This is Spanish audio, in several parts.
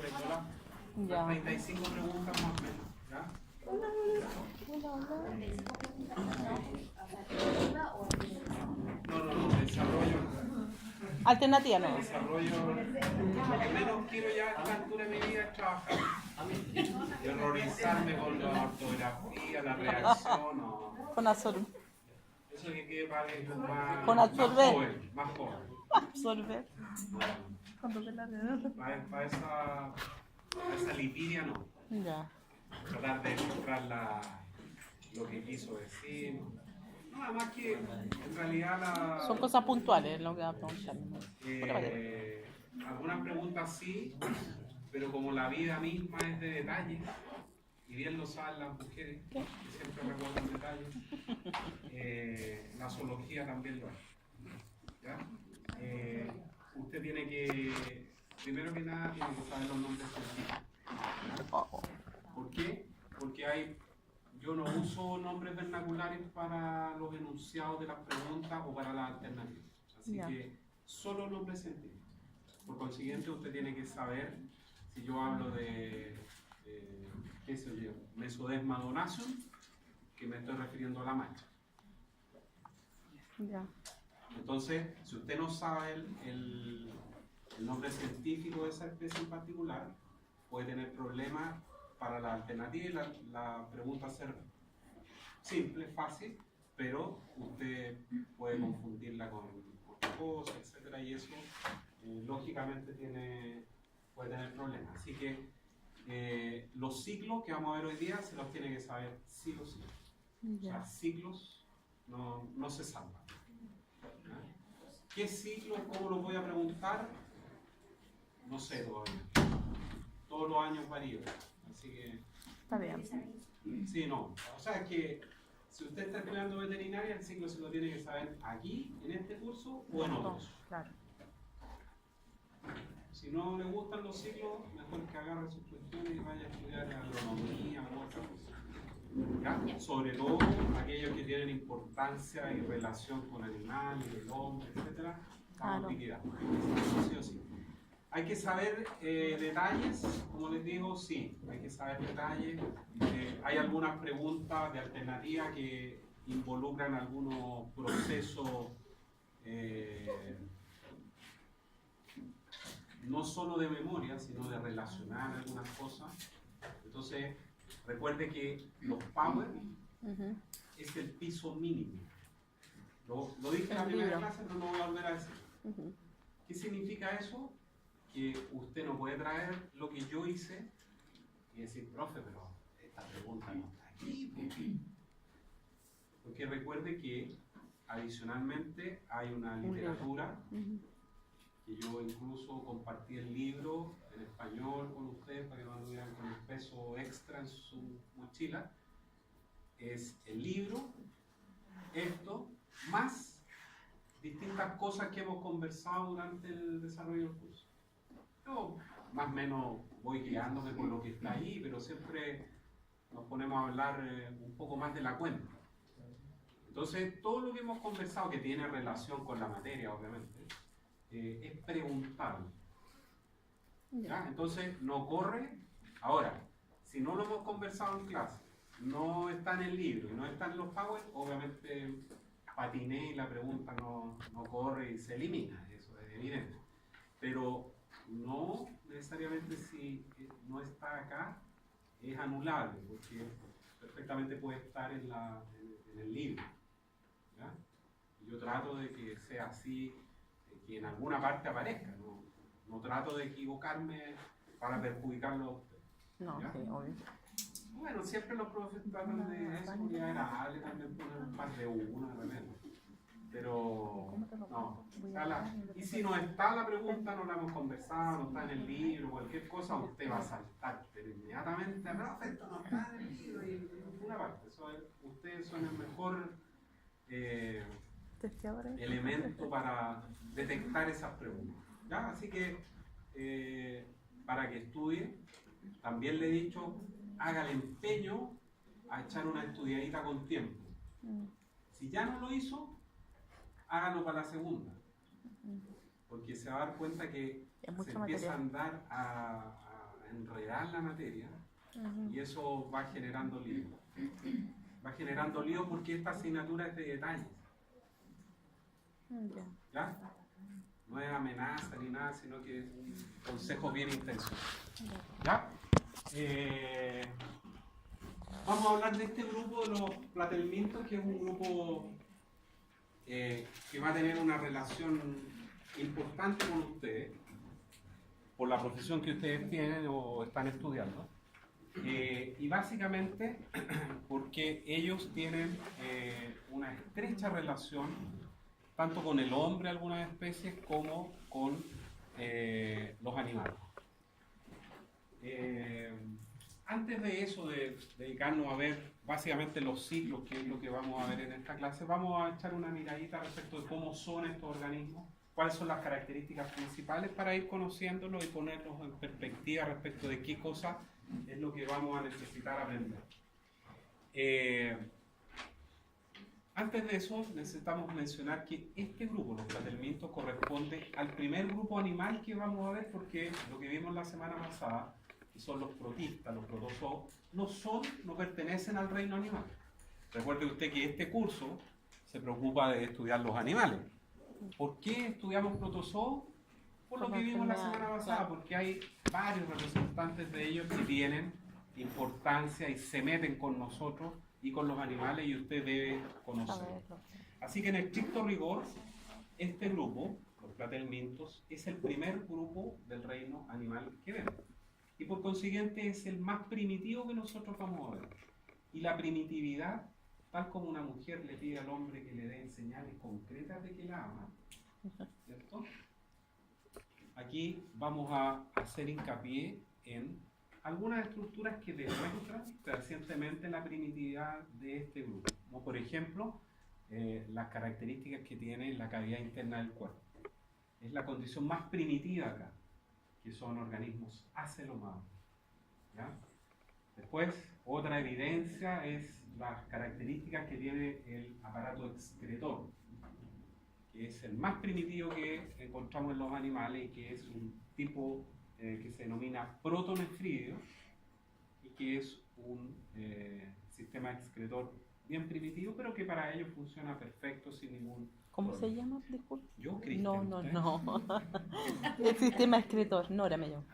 sorprendió Ya. 35 preguntas más o menos, ¿ya? No, desarrollo. Alternativa no. Desarrollo. Lo que menos quiero ya a esta altura de mi vida es trabajar. Y horrorizarme con la ortografía, la redacción, no. Con absorber. Eso que quede para alguien más, Con absorber. más joven. Absorber. Cuando se la Para esa lipidia no. Ya. Tratar de encontrar lo que quiso decir. No, además que en realidad Son cosas puntuales lo que va a preguntar. algunas preguntas sí, pero como la vida misma es de detalles, y bien lo saben las mujeres, que siempre recuerdan detalles, la zoología también lo es. ¿Ya? Usted tiene que, primero que nada, tiene que saber los nombres científicos. ¿Por qué? Porque yo no uso nombres vernaculares para los enunciados de las preguntas o para las alternativas. Así que solo nombres científicos. Por consiguiente, usted tiene que saber si yo hablo de qué sé yo, Mesodesma donacium, que me estoy refiriendo a la mancha. Ya. Entonces, si usted no sabe el nombre científico de esa especie en particular, puede tener problemas para la alternativa y la pregunta ser simple, fácil, pero usted puede confundirla con otra cosa, etcétera, y eso lógicamente puede tener problemas. Así que los ciclos que vamos a ver hoy día se los tiene que saber sí o sí. O sea, ciclos no se salvan. ¿Qué ciclo? ¿Cómo lo voy a preguntar? No sé todavía. Todos los años varían. Así que. Está bien. Sí, no. O sea, es que si usted está estudiando veterinaria, el ciclo se lo tiene que saber aquí, en este curso o en otros. Claro. Si no le gustan los ciclos, mejor que agarre sus cuestiones y vaya a estudiar agronomía o otra cosa. ¿Ya? Sobre todo aquellos que tienen importancia y relación con animales, el hombre, etc. Estamos liquidados. Sí o sí. Hay que saber detalles, como les digo, sí, hay que saber detalles. Hay algunas preguntas de alternativa que involucran algunos procesos no solo de memoria, sino de relacionar algunas cosas. Entonces, recuerde que los power es el piso mínimo. Lo dije en la primera clase, pero no voy a volver a decir. ¿Qué significa eso? Que usted no puede traer lo que yo hice y decir, profe, pero esta pregunta no está aquí. Porque recuerde que adicionalmente hay una literatura que yo incluso compartí el libro en español con ustedes para que no anduvieran con el peso extra en su mochila. Es el libro, esto, más distintas cosas que hemos conversado durante el desarrollo del curso. Yo más o menos voy guiándome por lo que está ahí, pero siempre nos ponemos a hablar un poco más de la cuenta. Entonces, todo lo que hemos conversado, que tiene relación con la materia, obviamente, es preguntable. ¿Ya? Entonces, no corre. Ahora, si no lo hemos conversado en clase, no está en el libro y no está en los PowerPoint, obviamente patiné y la pregunta no corre y se elimina, eso es evidente. Pero no necesariamente si no está acá es anulable, porque perfectamente puede estar en el libro. ¿Ya? Yo trato de que sea así, que en alguna parte aparezca, no trato de equivocarme para perjudicarlo a usted. No, ¿Ya? sí, obvio. Bueno, siempre los profes tratan de eso, porque es agradable también poner más de una de repente. Pero no, y si no está la pregunta, no la hemos conversado, no está en el libro, cualquier cosa, usted va a saltar, pero inmediatamente, no, esto no está en el libro, y en ninguna parte. Ustedes son el mejor elemento para detectar esas preguntas. ¿Ya? Así que para que estudie, también le he dicho, haga el empeño a echar una estudiadita con tiempo. Si ya no lo hizo, hágalo para la segunda, porque se va a dar cuenta que se empieza a andar a enredar la materia y eso va generando lío. Va generando lío porque esta asignatura es de detalles. ¿Ya? No es amenaza ni nada, sino que es un consejo bien intenso. ¿Ya? Vamos a hablar de este grupo de los platelmintos, que es un grupo que va a tener una relación importante con ustedes, por la profesión que ustedes tienen o están estudiando. Y básicamente porque ellos tienen una estrecha relación tanto con el hombre, algunas especies, como con los animales. Antes de eso, de dedicarnos a ver básicamente los ciclos, que es lo que vamos a ver en esta clase, vamos a echar una miradita respecto de cómo son estos organismos, cuáles son las características principales para ir conociéndolos y ponerlos en perspectiva respecto de qué cosa es lo que vamos a necesitar aprender. Antes de eso, necesitamos mencionar que este grupo, los platelmintos, corresponde al primer grupo animal que vamos a ver, porque lo que vimos la semana pasada, que son los protistas, los protozoos, no pertenecen al reino animal. Recuerde usted que este curso se preocupa de estudiar los animales. ¿Por qué estudiamos protozoos? Por lo que vimos la semana pasada, porque hay varios representantes de ellos que tienen importancia y se meten con nosotros y con los animales y usted debe conocerlos. Así que en estricto rigor, este grupo, los platelmintos, es el primer grupo del reino animal que vemos. Y por consiguiente es el más primitivo que nosotros vamos a ver. Y la primitividad, tal como una mujer le pide al hombre que le dé señales concretas de que la ama, ¿cierto? Aquí vamos a hacer hincapié en algunas estructuras que demuestran recientemente la primitividad de este grupo, como por ejemplo las características que tiene la cavidad interna del cuerpo. Es la condición más primitiva acá, que son organismos acelomados. ¿Ya? Después, otra evidencia es las características que tiene el aparato excretor, que es el más primitivo que encontramos en los animales y que es un tipo que se denomina protonefridio y que es un sistema excretor bien primitivo, pero que para ellos funciona perfecto sin ningún ¿Cómo problema. se llama? Disculpe. Yo, Cristian. No. El sistema excretor, Nora me llamo.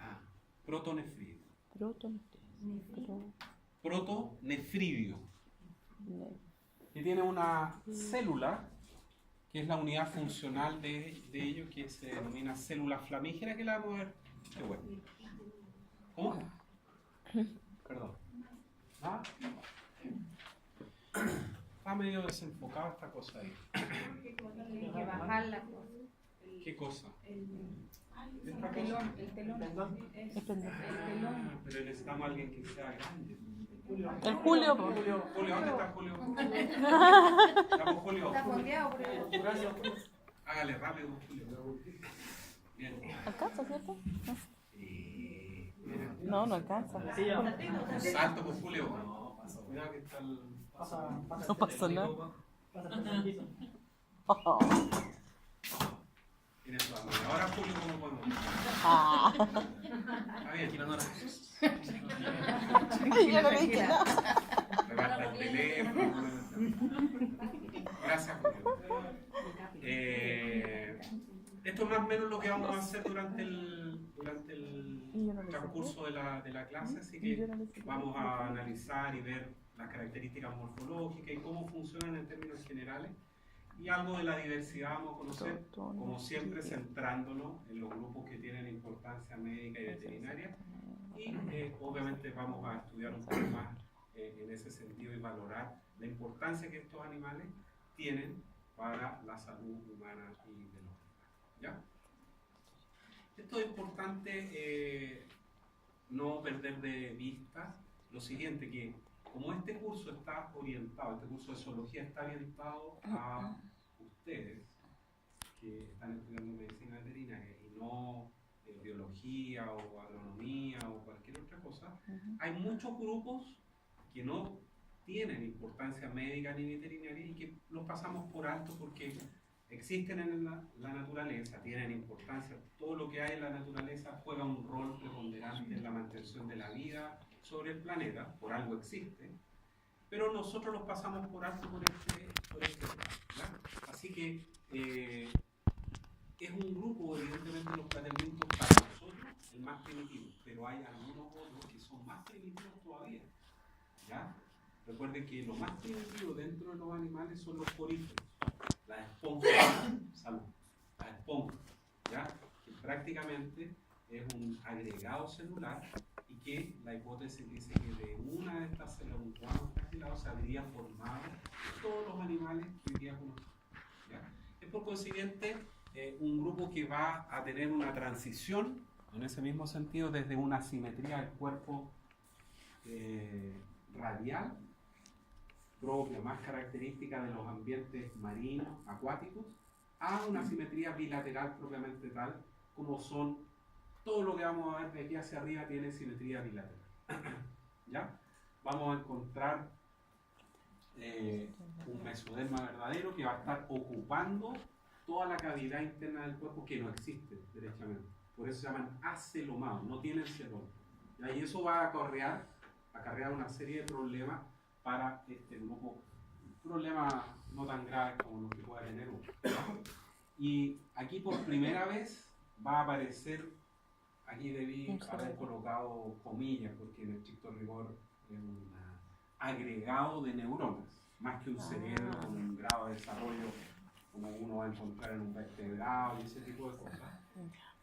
Protonefridio. Protonefridio. Protonefridio. Que tiene una célula, que es la unidad funcional de ello, que se denomina célula flamígera, que la vamos a ver. Qué bueno. ¿Cómo? Perdón. Está medio desenfocada esta cosa ahí. Hay que bajar la cosa. ¿Qué cosa? El telón. Pero necesitamos a alguien que sea grande. El Julio. Julio, ¿dónde está Julio? Estamos Julio. Está fondeado por ahí. Hágale rápido, Julio. Bien. ¿Alcanza, cierto? No alcanza. Un salto con Julio. Cuidado que está el... No pasó nada. Tienes toda la mano. Ahora Julio, ¿cómo podemos? Está bien, tirando ahora. Yo no dije nada. Levanta el teléfono. Gracias, Julio. Esto es más o menos lo que vamos a hacer durante el transcurso de la clase, así que vamos a analizar y ver las características morfológicas y cómo funcionan en términos generales. Y algo de la diversidad vamos a conocer, como siempre, centrándonos en los grupos que tienen importancia médica y veterinaria. Y obviamente vamos a estudiar un poco más en ese sentido y valorar la importancia que estos animales tienen para la salud humana y de los animales. ¿Ya? Esto es importante no perder de vista lo siguiente, que como este curso está orientado, este curso de zoología está orientado a ustedes que están estudiando medicina veterinaria y no biología o agronomía o cualquier otra cosa, hay muchos grupos que no tienen importancia médica ni veterinaria y que los pasamos por alto porque existen en la naturaleza naturaleza, tienen importancia. Todo lo que hay en la naturaleza juega un rol preponderante en la mantención de la vida sobre el planeta, por algo existe, pero nosotros los pasamos por alto por este tema, ¿ya? Así que es un grupo, evidentemente, los plateamientos para nosotros el más primitivo, pero hay algunos otros que son más primitivos todavía, ¿ya? Recuerden que lo más primitivo dentro de los animales son los poríferos, las esponjas, salud, las esponjas, ¿ya? Que prácticamente es un agregado celular y que la hipótesis dice que de una de estas células, un guano cartilado, se habría formado todos los animales que hoy día conocemos, ¿ya? Es por consiguiente un grupo que va a tener una transición, en ese mismo sentido, desde una simetría del cuerpo radial, propia, más característica de los ambientes marinos, acuáticos, a una simetría bilateral propiamente tal, como son, todo lo que vamos a ver de aquí hacia arriba tiene simetría bilateral. ¿Ya? Vamos a encontrar un mesoderma verdadero que va a estar ocupando toda la cavidad interna del cuerpo que no existe derechamente. Por eso se llaman acelomados, no tienen celoma. Y eso va a acarrear una serie de problemas para este grupo, problemas no tan graves como los que pueda tener uno. Y aquí por primera vez va a aparecer, aquí debí haber colocado comillas, porque en estricto rigor es un agregado de neuronas, más que un cerebro con un grado de desarrollo como uno va a encontrar en un vertebrado y ese tipo de cosas.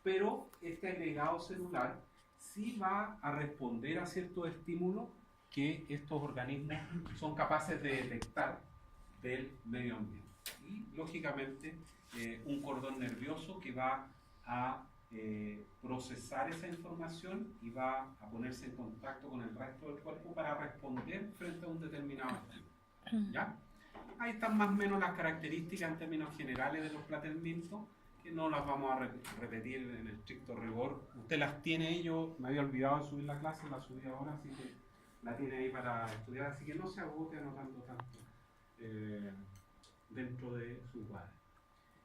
Pero este agregado celular sí va a responder a ciertos estímulos que estos organismos son capaces de detectar del medio ambiente. Y, lógicamente, un cordón nervioso que va a procesar esa información y va a ponerse en contacto con el resto del cuerpo para responder frente a un determinado estímulo. ¿Ya? Ahí están más o menos las características en términos generales de los platelmintos, que no las vamos a repetir en el estricto rigor. Usted las tiene ahí, yo me había olvidado de subir la clase, la subí ahora, así que la tiene ahí para estudiar, así que no se agote anotando tanto dentro de su cuadro.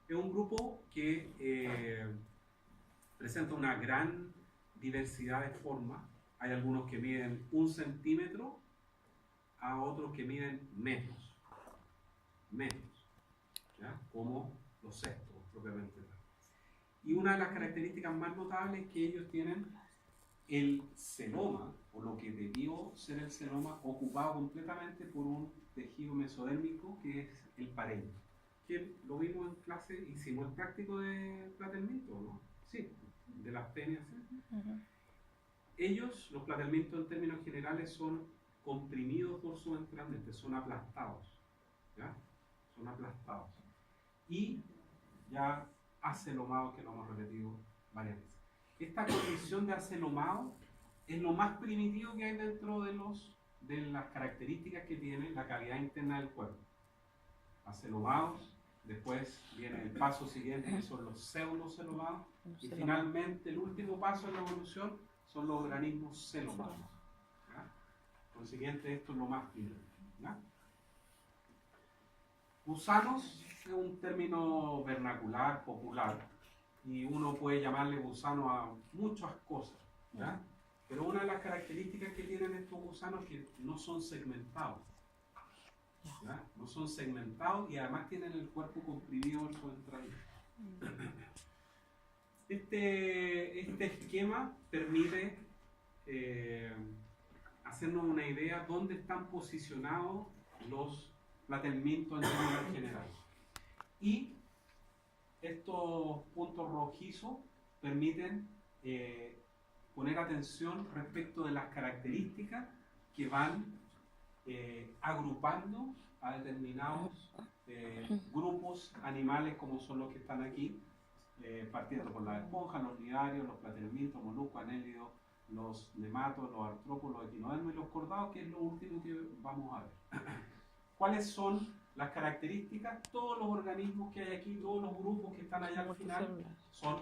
Es un grupo que presenta una gran diversidad de formas. Hay algunos que miden 1 centímetro, a otros que miden metros, ¿ya? Como los cestos propiamente tal. Y una de las características más notables es que ellos tienen el celoma, o lo que debió ser el celoma, ocupado completamente por un tejido mesodérmico que es el pareño, que lo vimos en clase, hicimos el práctico de platelminto, ¿no? Sí, de las tenias. ¿Sí? Ellos, los platelmintos en términos generales, son comprimidos dorsoventralmente, son aplastados, ¿ya? Son aplastados. Y ya acelomados, que lo hemos repetido varias veces. Esta condición de acelomado es lo más primitivo que hay dentro de las características que tiene la cavidad interna del cuerpo. Acelomados, después viene el paso siguiente, que son los pseudocelomados, y finalmente el último paso en la evolución son los organismos celomados. ¿Ya? Por lo siguiente, esto es lo más primero. ¿Ya? Gusanos es un término vernacular, popular, y uno puede llamarle gusano a muchas cosas, ¿ya? Pero una de las características que tienen estos gusanos es que no son segmentados, ¿ya? No son segmentados y además tienen el cuerpo comprimido dorsoventralmente. Este esquema permite hacernos una idea dónde están posicionados los platelmintos en términos generales. Y estos puntos rojizos permiten poner atención respecto de las características que van agrupando a determinados grupos animales, como son los que están aquí, partiendo por las esponjas, los nidarios, los platelmintos, moluscos, anélidos, los nematos, los artrópodos, los equinodermos y los cordados, que es lo último que vamos a ver. ¿Cuáles son las características? Todos los organismos que hay aquí, todos los grupos que están allá al final, son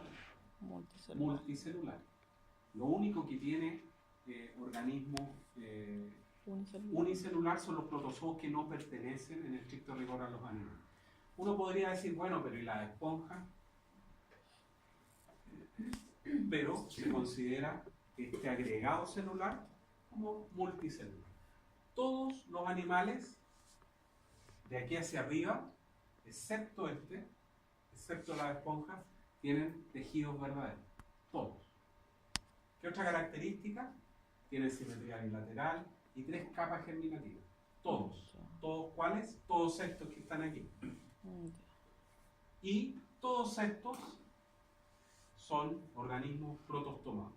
multicelulares. Lo único que tiene organismo unicelular son los protozoos que no pertenecen en estricto rigor a los animales. Uno podría decir, bueno, pero ¿y las esponjas? pero se considera este agregado celular como multicelular. Todos los animales de aquí hacia arriba, excepto excepto las esponjas, tienen tejidos verdaderos. Todos. ¿Qué otra característica? Tienen simetría bilateral y 3 capas germinativas. Todos. ¿Todos cuáles? Todos estos que están aquí. Y todos estos son organismos protostomados.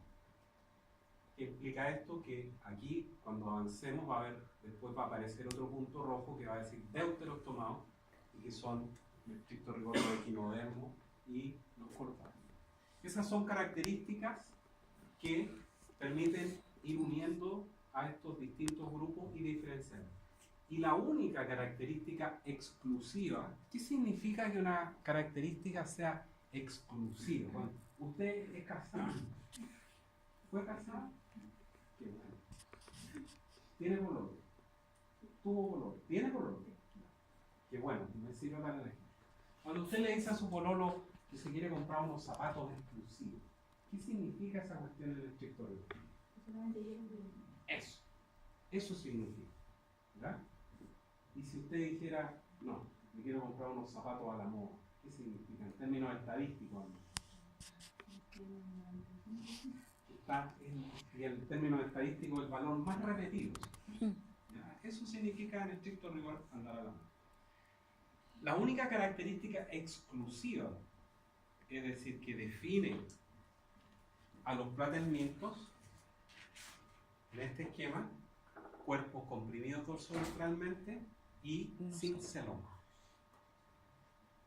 ¿Qué implica esto? Que aquí, cuando avancemos, después va a aparecer otro punto rojo que va a decir deuterostomados, y que son, en estricto rigor, los equinodermos y los cortales. Esas son características que permiten ir uniendo a estos distintos grupos y diferenciarlos. Y la única característica exclusiva, ¿qué significa que una característica sea exclusiva? Bueno, usted es casado. ¿Fue casado? Qué bueno. ¿Tiene pololo? ¿Tuvo pololo? ¿Tiene pololo? Qué bueno, me sirve para el ejemplo. Cuando usted le dice a su pololo que se quiere comprar unos zapatos exclusivos, ¿qué significa esa cuestión en el estricto rigor? Eso significa, ¿verdad? Y si usted dijera, no, me quiero comprar unos zapatos a la moda, ¿qué significa? En términos estadísticos, está en el término estadístico el valor más repetido. ¿Ya? Eso significa en estricto rigor andar a la moda. La única característica exclusiva, es decir, que define a los platelmientos, en este esquema, cuerpos comprimidos dorsoventralmente y sin celoma.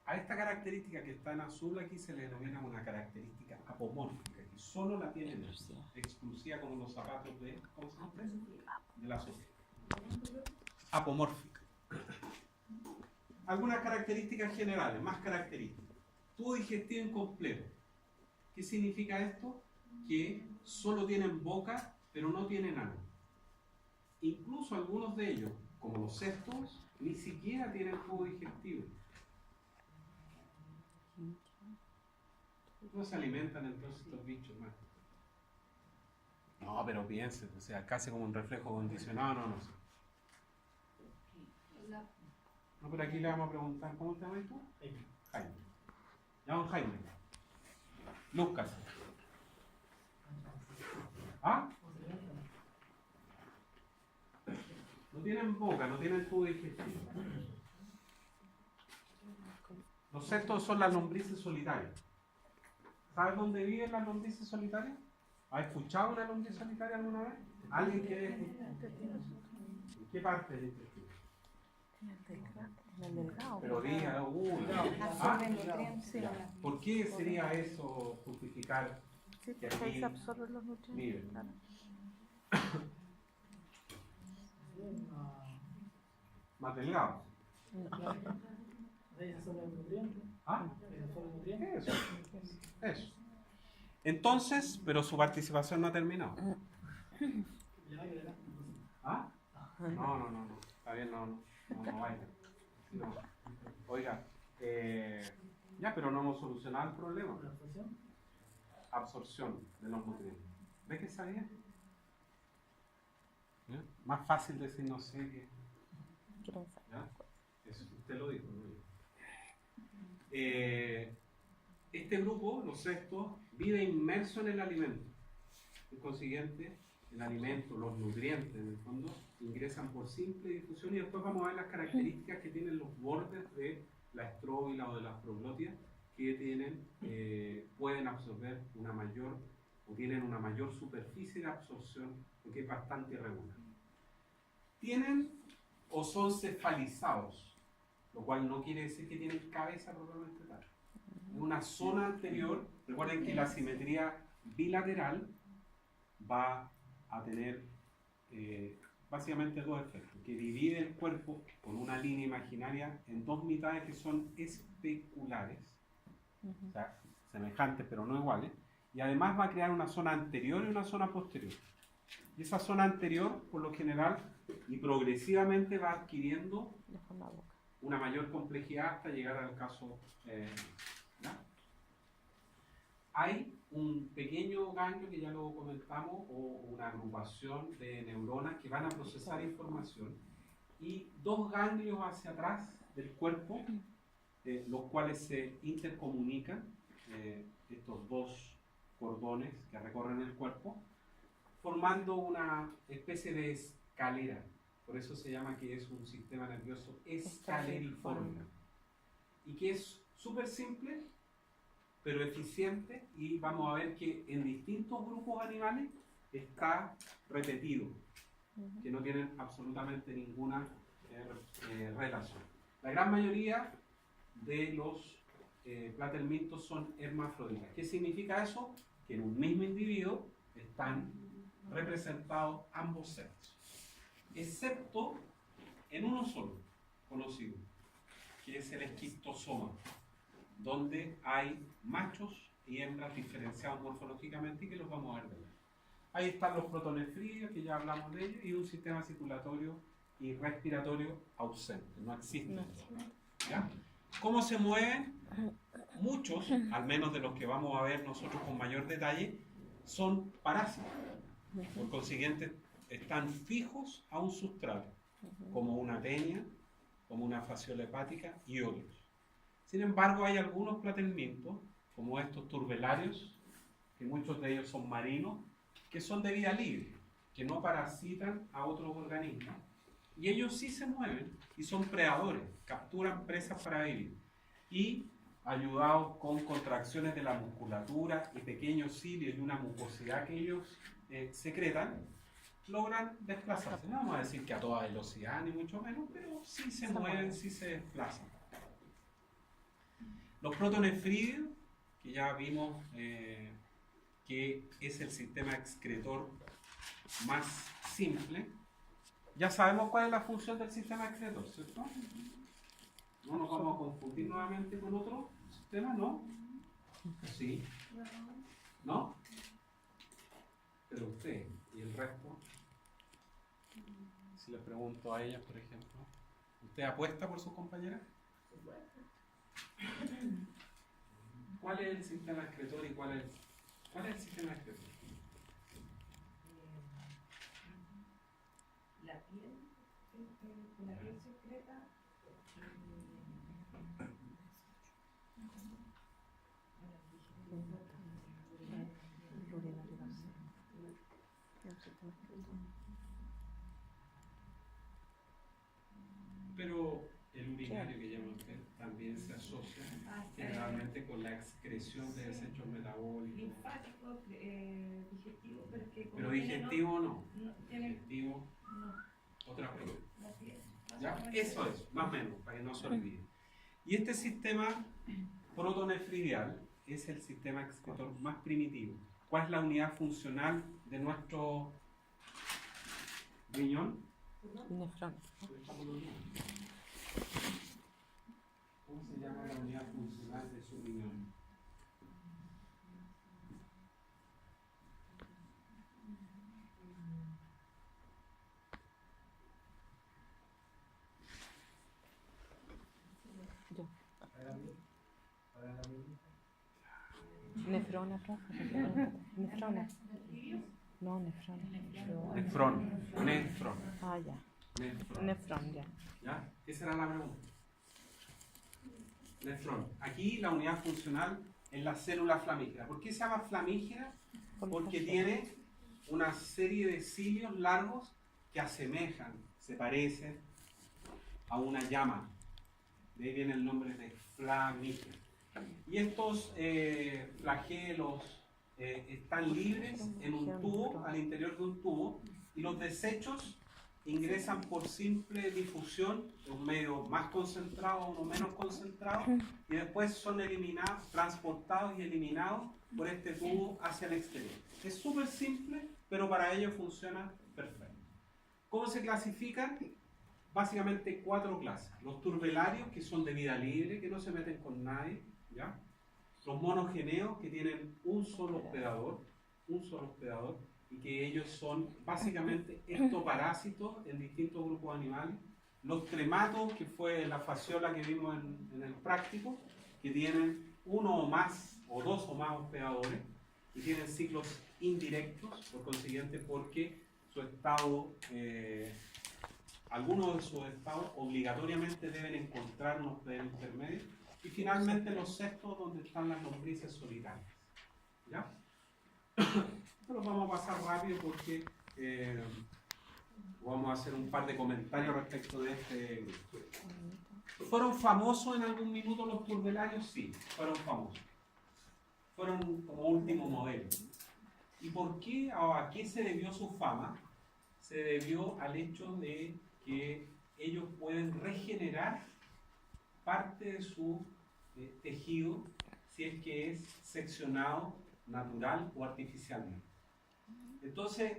A esta característica que está en azul aquí se le denomina una característica apomórfica, que solo la tienen exclusiva como los zapatos de, ¿cómo se llama? De la Sofía. Apomórfica. Algunas características generales, más características. Tubo digestivo incompleto. ¿Qué significa esto? Que solo tienen boca, pero no tienen ano. Incluso algunos de ellos, como los cestos, ni siquiera tienen tubo digestivo. ¿Cómo se alimentan entonces los bichos más? No, pero piensen, o sea, casi como un reflejo condicionado, no sé. No, pero aquí le vamos a preguntar, ¿cómo te llamas tú? Jaime. Llaman Jaime. Lucas. ¿Ah? No tienen boca, no tienen tubo digestivo. Los cestos son las lombrices solitarias. ¿Sabes dónde viven las lombrices solitarias? ¿Has escuchado una lombriz solitaria alguna vez? ¿Alguien que ¿en qué parte del intestino? En el delgado. Pero diga, Absorben nutrientes. ¿por qué sería eso justificar Sí, que porque ahí aquí se absorben los nutrientes. viven? Claro. Más delgados? ¿Ah? Eso. Entonces, pero su participación no ha terminado. ¿Ah? No. Está bien, no vaya. No. Oiga, ya, pero no hemos solucionado el problema. Absorción de los nutrientes. ¿Ve que sabía? ¿Ya? Más fácil decir no sé que... ¿Ya? Eso, usted lo dijo, ¿no? Este grupo, los cestos, vive inmerso en el alimento. Por consiguiente, el alimento, los nutrientes, en el fondo, ingresan por simple difusión y después vamos a ver las características que tienen los bordes de la estróbila o de las proglótidas que tienen, pueden absorber una mayor o tienen una mayor superficie de absorción porque es bastante irregular. Tienen o son cefalizados, lo cual no quiere decir que tienen cabeza propiamente tal. En una zona anterior, recuerden que la simetría bilateral va a tener básicamente dos efectos, que divide el cuerpo con una línea imaginaria en dos mitades que son especulares, o sea, semejantes pero no iguales, y además va a crear una zona anterior y una zona posterior. Y esa zona anterior, por lo general, y progresivamente va adquiriendo una mayor complejidad hasta llegar al caso. Hay un pequeño ganglio que ya lo comentamos o una agrupación de neuronas que van a procesar información y dos ganglios hacia atrás del cuerpo, los cuales se intercomunican, estos dos cordones que recorren el cuerpo, formando una especie de escalera. Por eso se llama que es un sistema nervioso escaleriforme. Y que es súper simple, pero eficiente, y vamos a ver que en distintos grupos animales está repetido, que no tienen absolutamente ninguna relación. La gran mayoría de los platelmintos son hermafroditas. ¿Qué significa eso? Que en un mismo individuo están representados ambos sexos, excepto en uno solo conocido, que es el esquistosoma, donde hay machos y hembras diferenciados morfológicamente y que los vamos a ver de nuevo. Ahí están los protonefridios, que ya hablamos de ellos, y un sistema circulatorio y respiratorio ausente, no existe. ¿Ya? ¿Cómo se mueven? Muchos, al menos de los que vamos a ver nosotros con mayor detalle, son parásitos. Por consiguiente, están fijos a un sustrato, como una tenia, como una fasciola hepática y otros. Sin embargo, hay algunos platelmintos, como estos turbelarios, que muchos de ellos son marinos, que son de vida libre, que no parasitan a otros organismos. Y ellos sí se mueven y son predadores, capturan presas para vivir. Y ayudados con contracciones de la musculatura y pequeños cilios y una mucosidad que ellos secretan, logran desplazarse. No vamos a decir que a toda velocidad, ni mucho menos, pero sí se mueven, sí se desplazan. Los protonefridios, que ya vimos que es el sistema excretor más simple, ya sabemos cuál es la función del sistema excretor, ¿cierto? No nos vamos a confundir nuevamente con otro sistema, ¿no? Sí. ¿No? Pero usted y el resto, si le pregunto a ellas, por ejemplo, ¿usted apuesta por sus compañeras? ¿Cuál es el sistema excretor y cuál es el sistema excretor? La piel secreta Pero el urinario que llama usted también se asocia generalmente con la excreción de desechos metabólicos. linfático, digestivo, pero digestivo no. Tiene Digestivo, otra pregunta. la piel. ¿Ya? Eso es, más o menos, para que no se olvide. Y este sistema protonefridial es el sistema excretor más primitivo. ¿Cuál es la unidad funcional de nuestro riñón? Nefrón. ¿Cómo se llama la unidad funcional de su riñón? Yo. Nefrona, profe. Nefrona. No, nefrona. Nefrón. Ah, ya. Nefrón, ya. ¿Ya? Esa era la pregunta. Nefrón. Aquí la unidad funcional es la célula flamígera. ¿Por qué se llama flamígera? Porque tiene una serie de cilios largos que asemejan, se parecen a una llama. De ahí viene el nombre de flamígera. Y estos flagelos están libres en un tubo, al interior de un tubo, y los desechos ingresan por simple difusión de un medio más concentrado o menos concentrado, y después son eliminados, transportados y eliminados por este tubo hacia el exterior. Es súper simple, pero para ello funciona perfecto. ¿Cómo se clasifican? Básicamente 4 clases. Los turbelarios, que son de vida libre, que no se meten con nadie, ¿ya? Los monogeneos, que tienen un solo hospedador, y que ellos son básicamente ectoparásitos en distintos grupos animales. Los trematos, que fue la fasciola que vimos en el práctico, que tienen uno o más, o dos o más hospedadores. y tienen ciclos indirectos, por consiguiente, porque su estado, algunos de sus estados obligatoriamente deben encontrar unos poderes intermedios, y finalmente los sextos donde están las lombrices solitarias. ¿Ya? Esto lo vamos a pasar rápido porque vamos a hacer un par de comentarios respecto de este grupo. ¿Fueron famosos en algún minuto los turbelarios? Sí, fueron famosos. Fueron como último modelo. ¿Y por qué o a qué se debió su fama? Se debió al hecho de que ellos pueden regenerar parte de su tejido si es que es seccionado natural o artificialmente. Entonces,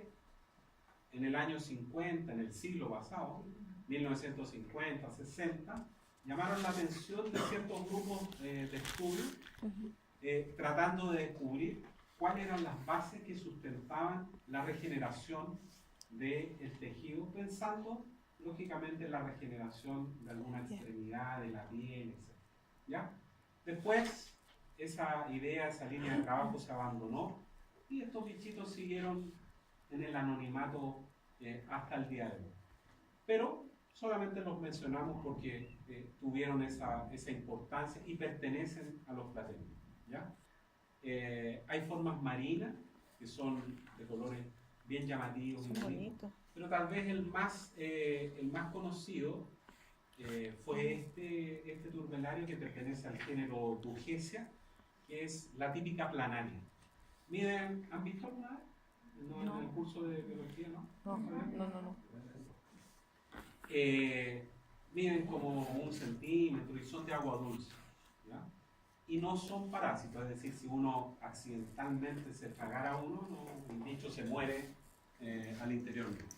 en el año 50, en el siglo pasado, 1950, 60, llamaron la atención de ciertos grupos de estudio tratando de descubrir cuáles eran las bases que sustentaban la regeneración del tejido, pensando lógicamente en la regeneración de alguna extremidad, de la piel, etc. ¿Ya? Después, esa idea, esa línea de trabajo se abandonó y estos bichitos siguieron en el anonimato hasta el día de hoy. Pero solamente los mencionamos porque tuvieron esa importancia y pertenecen a los plateños. ¿Ya? Hay formas marinas que son de colores bien llamativos y bonitos, pero tal vez el más conocido fue este turbelario que pertenece al género Dugesia, que es la típica planaria. Miren, ¿han visto alguna vez? No. En el curso de biología, ¿no? No. Miden como 1 centímetro y son de agua dulce, ¿ya? Y no son parásitos, es decir, si uno accidentalmente se tragara uno, el bicho se muere al interior mismo.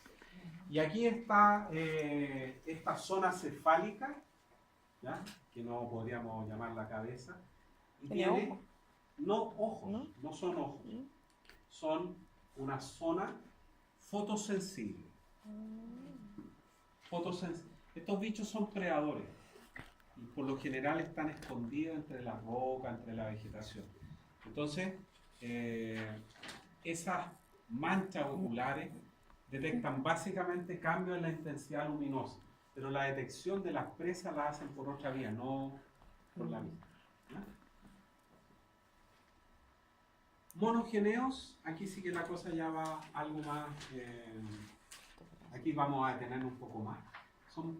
Y aquí está esta zona cefálica, ¿ya? Que no podríamos llamar la cabeza, y tiene ojos? no ojos, no son ojos, son una zona fotosensible. Estos bichos son predadores y por lo general están escondidos entre la roca, entre la vegetación. Entonces, esas manchas oculares detectan básicamente cambios en la intensidad luminosa, pero la detección de las presas la hacen por otra vía, no por la misma. ¿Ya? Monogeneos, aquí sí que la cosa ya va algo más, aquí vamos a detenernos un poco más. Son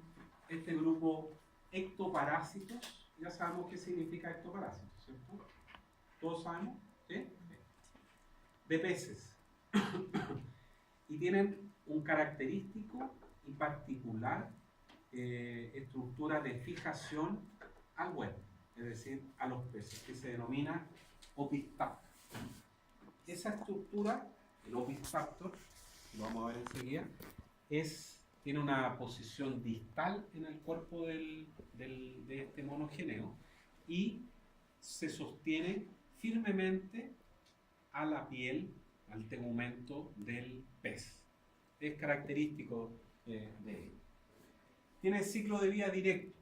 este grupo ectoparásitos, ya sabemos qué significa ectoparásito, ¿cierto? ¿Todos sabemos? ¿Sí? De peces. Y tienen un característico y particular estructura de fijación al huevo, es decir, a los peces, que se denomina opistaptor. Esa estructura, el opistaptor, lo vamos a ver enseguida, tiene una posición distal en el cuerpo de este monogeneo y se sostiene firmemente a la piel, al tegumento del pez. Es característico de él. Tiene ciclo de vida directo.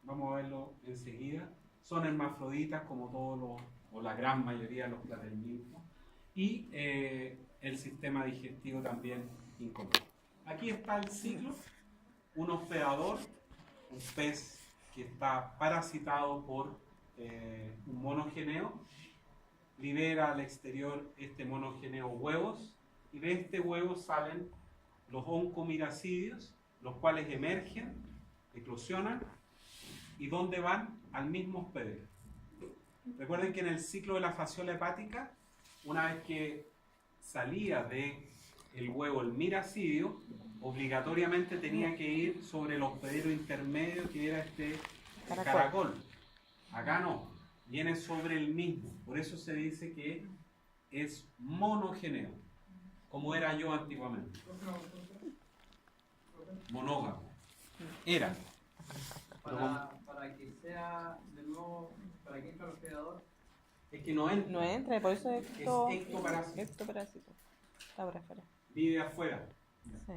Vamos a verlo enseguida. Son hermafroditas como todos o la gran mayoría de los plateñitos. Y el sistema digestivo también incompleto. Aquí está el ciclo. Un hospedador, un pez que está parasitado por un monogeneo, libera al exterior este monogeneo huevos y de este huevo salen los oncomiracidios, los cuales emergen, eclosionan y ¿dónde van? Al mismo hospedero. Recuerden que en el ciclo de la fasciola hepática, una vez que salía del huevo el miracidio, obligatoriamente tenía que ir sobre el hospedero intermedio que era el caracol. Acá no, viene sobre el mismo. Por eso se dice que es monogeneo, como era yo antiguamente. Monógamo. Era. Para que sea de nuevo, para que entre el hospedador. Es que no entra. No entra, por eso es ectoparásito. ectoparásito. Está por afuera. Vive afuera. Sí.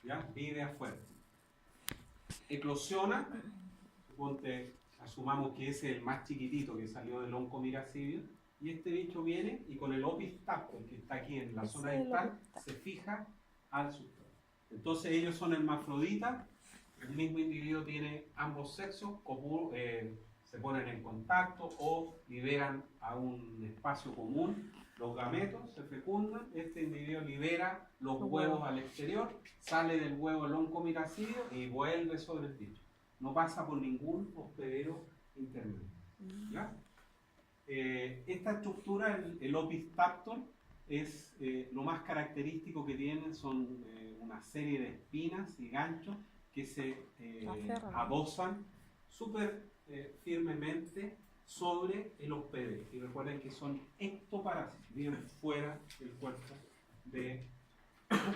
¿Ya? Vive afuera. Eclosiona, suponte, asumamos que ese es el más chiquitito que salió del oncomiracidio, y este bicho viene y con el opistacto, que está aquí en la Ese zona es el distal, opistacto. se fija al sustrato. Entonces ellos son hermafroditas, el mismo individuo tiene ambos sexos, se ponen en contacto o liberan a un espacio común los gametos, se fecundan, este individuo libera los Los huevos huevos. al exterior, sale del huevo el oncomiracidio y vuelve sobre el bicho. No pasa por ningún hospedero intermedio. ¿Ya? Esta estructura, el opistactor, es lo más característico que tienen, son una serie de espinas y ganchos que se Aferran. adosan súper firmemente sobre el hospedero. Y recuerden que son ectoparásitos, viven fuera del cuerpo de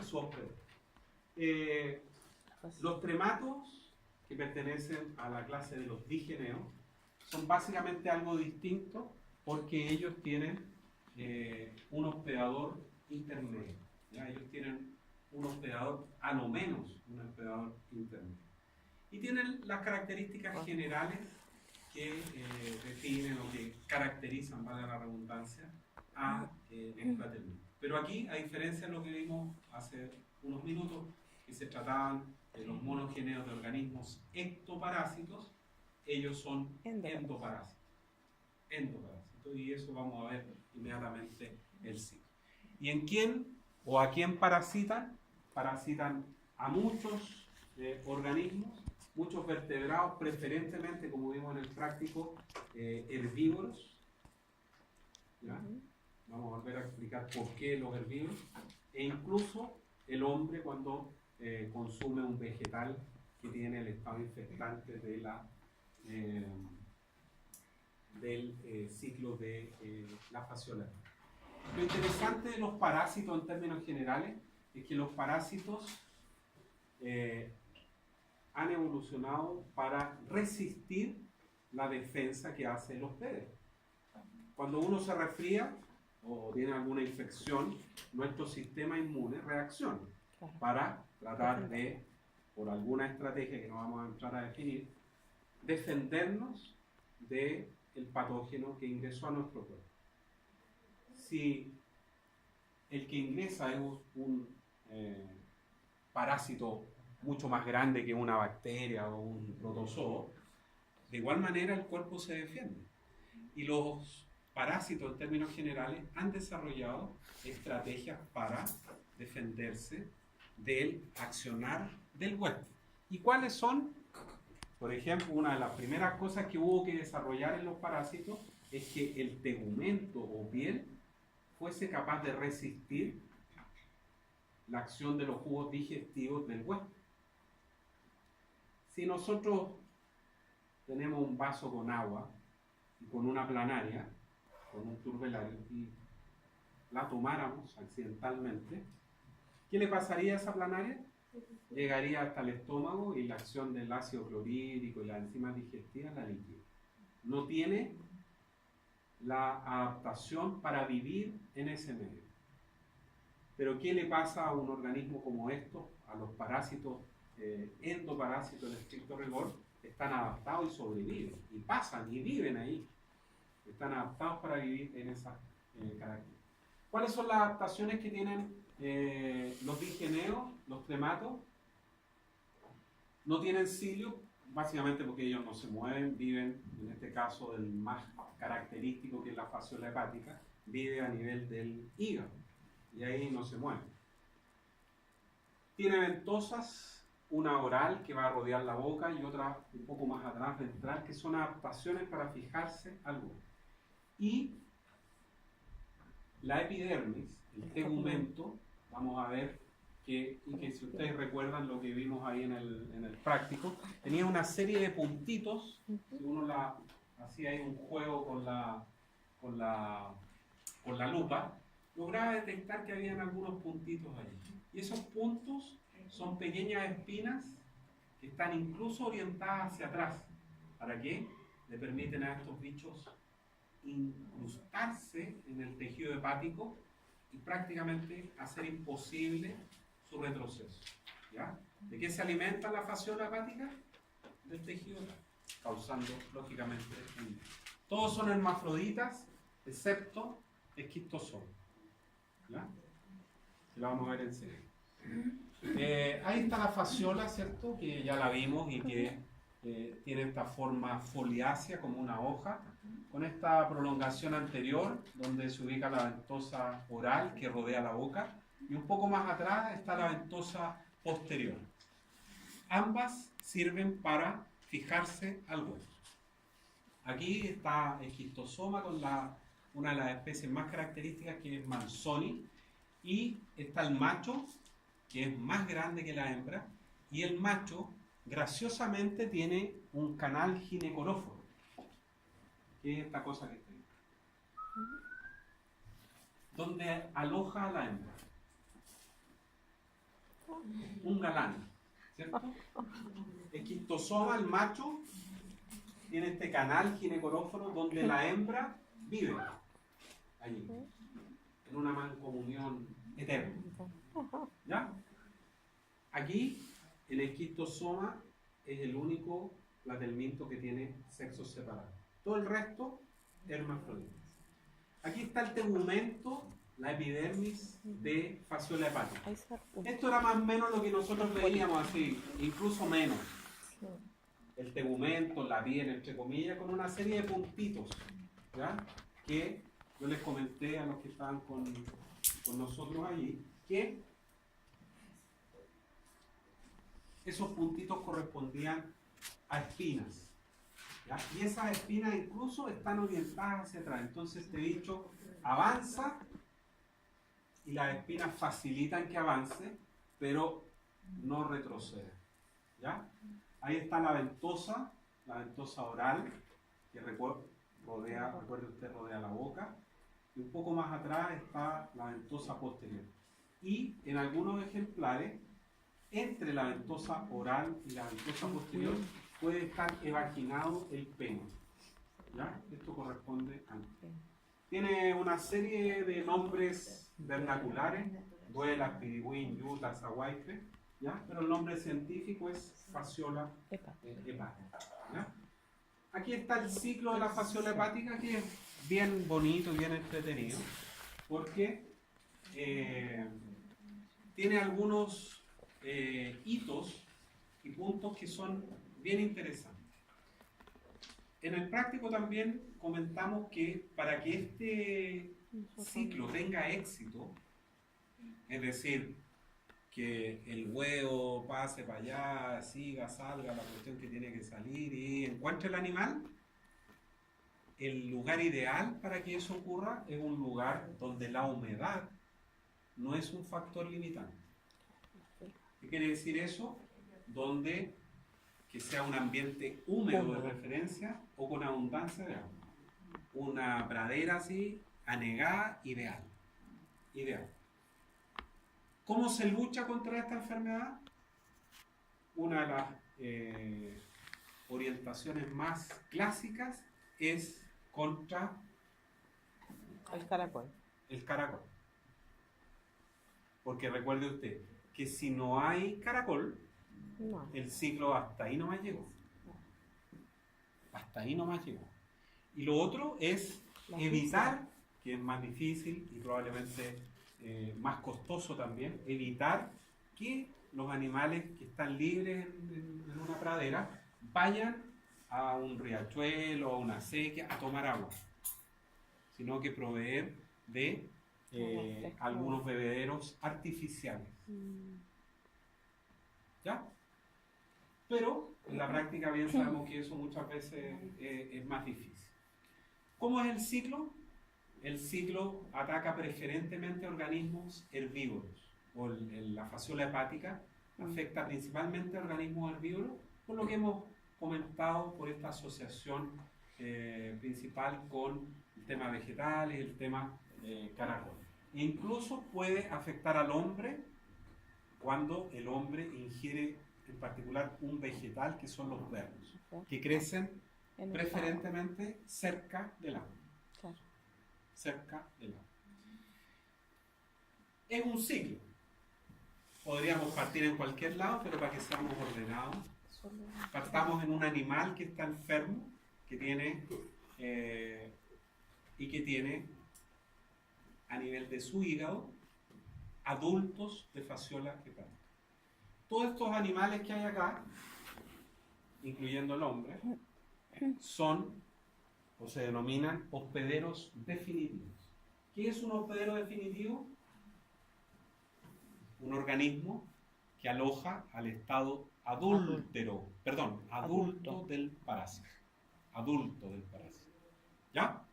su hospedero. Los trematos, que pertenecen a la clase de los digeneos, son básicamente algo distinto porque ellos tienen un hospedador intermedio. ¿Ya? Ellos tienen un hospedador, a lo menos un hospedador intermedio. Y tienen las características generales que definen o que caracterizan, valga la redundancia, a extraterrestres. Pero aquí, a diferencia de lo que vimos hace unos minutos, que se trataban de los monogeneos de organismos ectoparásitos, ellos son endoparásitos. Endoparásitos. Y eso vamos a ver inmediatamente el ciclo. ¿Y en quién o a quién parasitan? Parasitan a muchos organismos, muchos vertebrados, preferentemente, como vimos en el práctico, herbívoros. ¿Ya? Vamos a volver a explicar por qué los herbívoros. E incluso el hombre cuando consume un vegetal que tiene el estado infectante de del ciclo de la fasciola. Lo interesante de los parásitos en términos generales es que los parásitos han evolucionado para resistir la defensa que hace el hospedero. Cuando uno se resfría o tiene alguna infección, nuestro sistema inmune reacciona para tratar de, por alguna estrategia que no vamos a entrar a definir, defendernos del patógeno que ingresó a nuestro cuerpo. Si el que ingresa es un parásito mucho más grande que una bacteria o un protozoo, de igual manera el cuerpo se defiende. Y los parásitos, en términos generales, han desarrollado estrategias para defenderse del accionar del huésped. ¿Y cuáles son? Por ejemplo, una de las primeras cosas que hubo que desarrollar en los parásitos es que el tegumento o piel fuese capaz de resistir la acción de los jugos digestivos del huésped. Si nosotros tenemos un vaso con agua y con una planaria, con un turbelario, y la tomáramos accidentalmente, ¿qué le pasaría a esa planaria? Llegaría hasta el estómago y la acción del ácido clorhídrico y las enzimas digestivas la liquida. No tiene la adaptación para vivir en ese medio. Pero ¿qué le pasa a un organismo como estos, a los parásitos endoparásitos en estricto rigor? Están adaptados y sobreviven, y pasan y viven ahí. Están adaptados para vivir en esas características. ¿Cuáles son las adaptaciones que tienen los digeneos, los trematos? No tienen cilio, básicamente porque ellos no se mueven, viven, en este caso del más característico que es la fasciola hepática, vive a nivel del hígado, y ahí no se mueve. Tiene ventosas, una oral que va a rodear la boca y otra un poco más atrás ventral, que son adaptaciones para fijarse al huevo. Y la epidermis, el tegumento, vamos a ver que si ustedes recuerdan lo que vimos ahí en el práctico, tenía una serie de puntitos. Si uno hacía ahí un juego con la lupa, lograba detectar que habían algunos puntitos ahí. Y esos puntos son pequeñas espinas que están incluso orientadas hacia atrás. ¿Para qué? Le permiten a estos bichos incrustarse en el tejido hepático y prácticamente hacer imposible su retroceso. ¿Ya? ¿De qué se alimenta la fasciola hepática? Del tejido hepático, causando lógicamente. Todos son hermafroditas, excepto esquistosoma. ¿Ya? Lo vamos a ver enseguida. Ahí está la fasciola, ¿cierto? Que ya la vimos y que tiene esta forma foliácea como una hoja, con esta prolongación anterior donde se ubica la ventosa oral que rodea la boca, y un poco más atrás está la ventosa posterior. Ambas sirven para fijarse al hueso. Aquí está esquistosoma con una de las especies más características, que es Manzoni, y está el macho, que es más grande que la hembra, y el macho graciosamente tiene un canal ginecoróforo, que es esta cosa que está ahí, donde aloja a la hembra. Un galán, ¿cierto? Esquistosoma, el macho, tiene este canal ginecoróforo donde la hembra vive allí, en una mancomunión eterna. ¿Ya? Aquí el esquistosoma es el único platelminto que tiene sexos separados. Todo el resto, hermafroditas. Aquí está el tegumento, la epidermis de fasciola hepática. Esto era más o menos lo que nosotros veíamos así, incluso menos. El tegumento, la piel, entre comillas, con una serie de puntitos, ¿ya? Que yo les comenté a los que estaban con nosotros allí, que esos puntitos correspondían a espinas, ¿ya? Y esas espinas incluso están orientadas hacia atrás. Entonces este bicho avanza y las espinas facilitan que avance, pero no retrocede, ¿ya? Ahí está la ventosa oral, que rodea, recuerde usted, rodea la boca, y un poco más atrás está la ventosa posterior. Y en algunos ejemplares, entre la ventosa oral y la ventosa posterior, puede estar evaginado el pene. ¿Ya? Esto corresponde al pene. Tiene una serie de nombres vernaculares: duelas, pirigüín, yuta, zahuayfe, ¿ya? Pero el nombre científico es fasciola hepática. ¿Ya? Aquí está el ciclo de la fasciola hepática, que es bien bonito y bien entretenido, porque tiene algunos hitos y puntos que son bien interesantes. En el práctico también comentamos que para que este ciclo tenga éxito, es decir, que el huevo pase para allá, siga, salga la cuestión que tiene que salir y encuentre el animal, el lugar ideal para que eso ocurra es un lugar donde la humedad no es un factor limitante. ¿Qué quiere decir eso? Donde que sea un ambiente húmedo de referencia o con abundancia de agua. Una pradera así, anegada, ideal. Ideal. ¿Cómo se lucha contra esta enfermedad? Una de las orientaciones más clásicas es contra El caracol. el caracol. Porque recuerde usted que si no hay caracol, No. el ciclo hasta ahí nomás llegó. Hasta ahí nomás llegó. Y lo otro es evitar, que es más difícil y probablemente más costoso también, evitar que los animales que están libres en una pradera vayan a un riachuelo, a una sequía, a tomar agua, sino que proveer de algunos bebederos artificiales. ¿Ya? Pero en la práctica bien sabemos que eso muchas veces es más difícil. ¿Cómo es el ciclo? El ciclo ataca preferentemente organismos herbívoros, o la fasciola hepática afecta principalmente a organismos herbívoros, por lo que hemos comentado por esta asociación principal con el tema vegetal y el tema caracol. E incluso puede afectar al hombre cuando el hombre ingiere en particular un vegetal, que son los berros, que crecen preferentemente cerca del agua. Claro. Cerca del agua. Es un ciclo. Podríamos partir en cualquier lado, pero para que seamos ordenados, partamos en un animal que está enfermo, que tiene y que tiene a nivel de su hígado adultos de fasciola hepática. Todos estos animales que hay acá, incluyendo el hombre, son o se denominan hospederos definitivos. ¿Qué es un hospedero definitivo? Un organismo que aloja al estado adulto del parásito. Adulto del parásito. ¿Ya?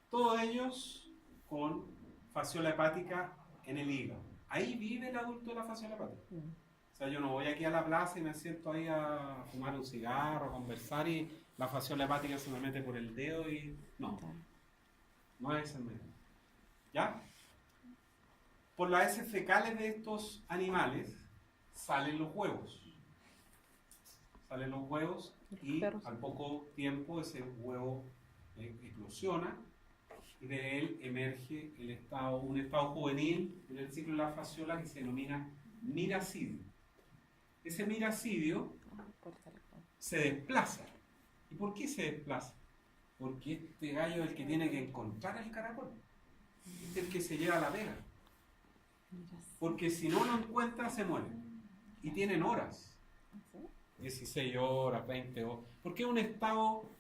Todos ellos con fasciola hepática en el hígado. Ahí vive el adulto de la fasciola hepática. O sea, yo no voy aquí a la plaza y me siento ahí a fumar un cigarro, a conversar y la fasciola hepática se me mete por el dedo y... No, no es el método. ¿Ya? Por las heces fecales de estos animales salen los huevos. Salen los huevos y al poco tiempo ese huevo eclosiona y de él emerge un estado juvenil en el ciclo de la fasciola que se denomina miracidio. Ese miracidio se desplaza. ¿Y por qué se desplaza? Porque este gallo es el que tiene que encontrar el caracol. Este es el que se lleva la pega. Porque si no lo encuentra, se muere. Y tienen horas. 16 horas, 20 horas. Porque es un estado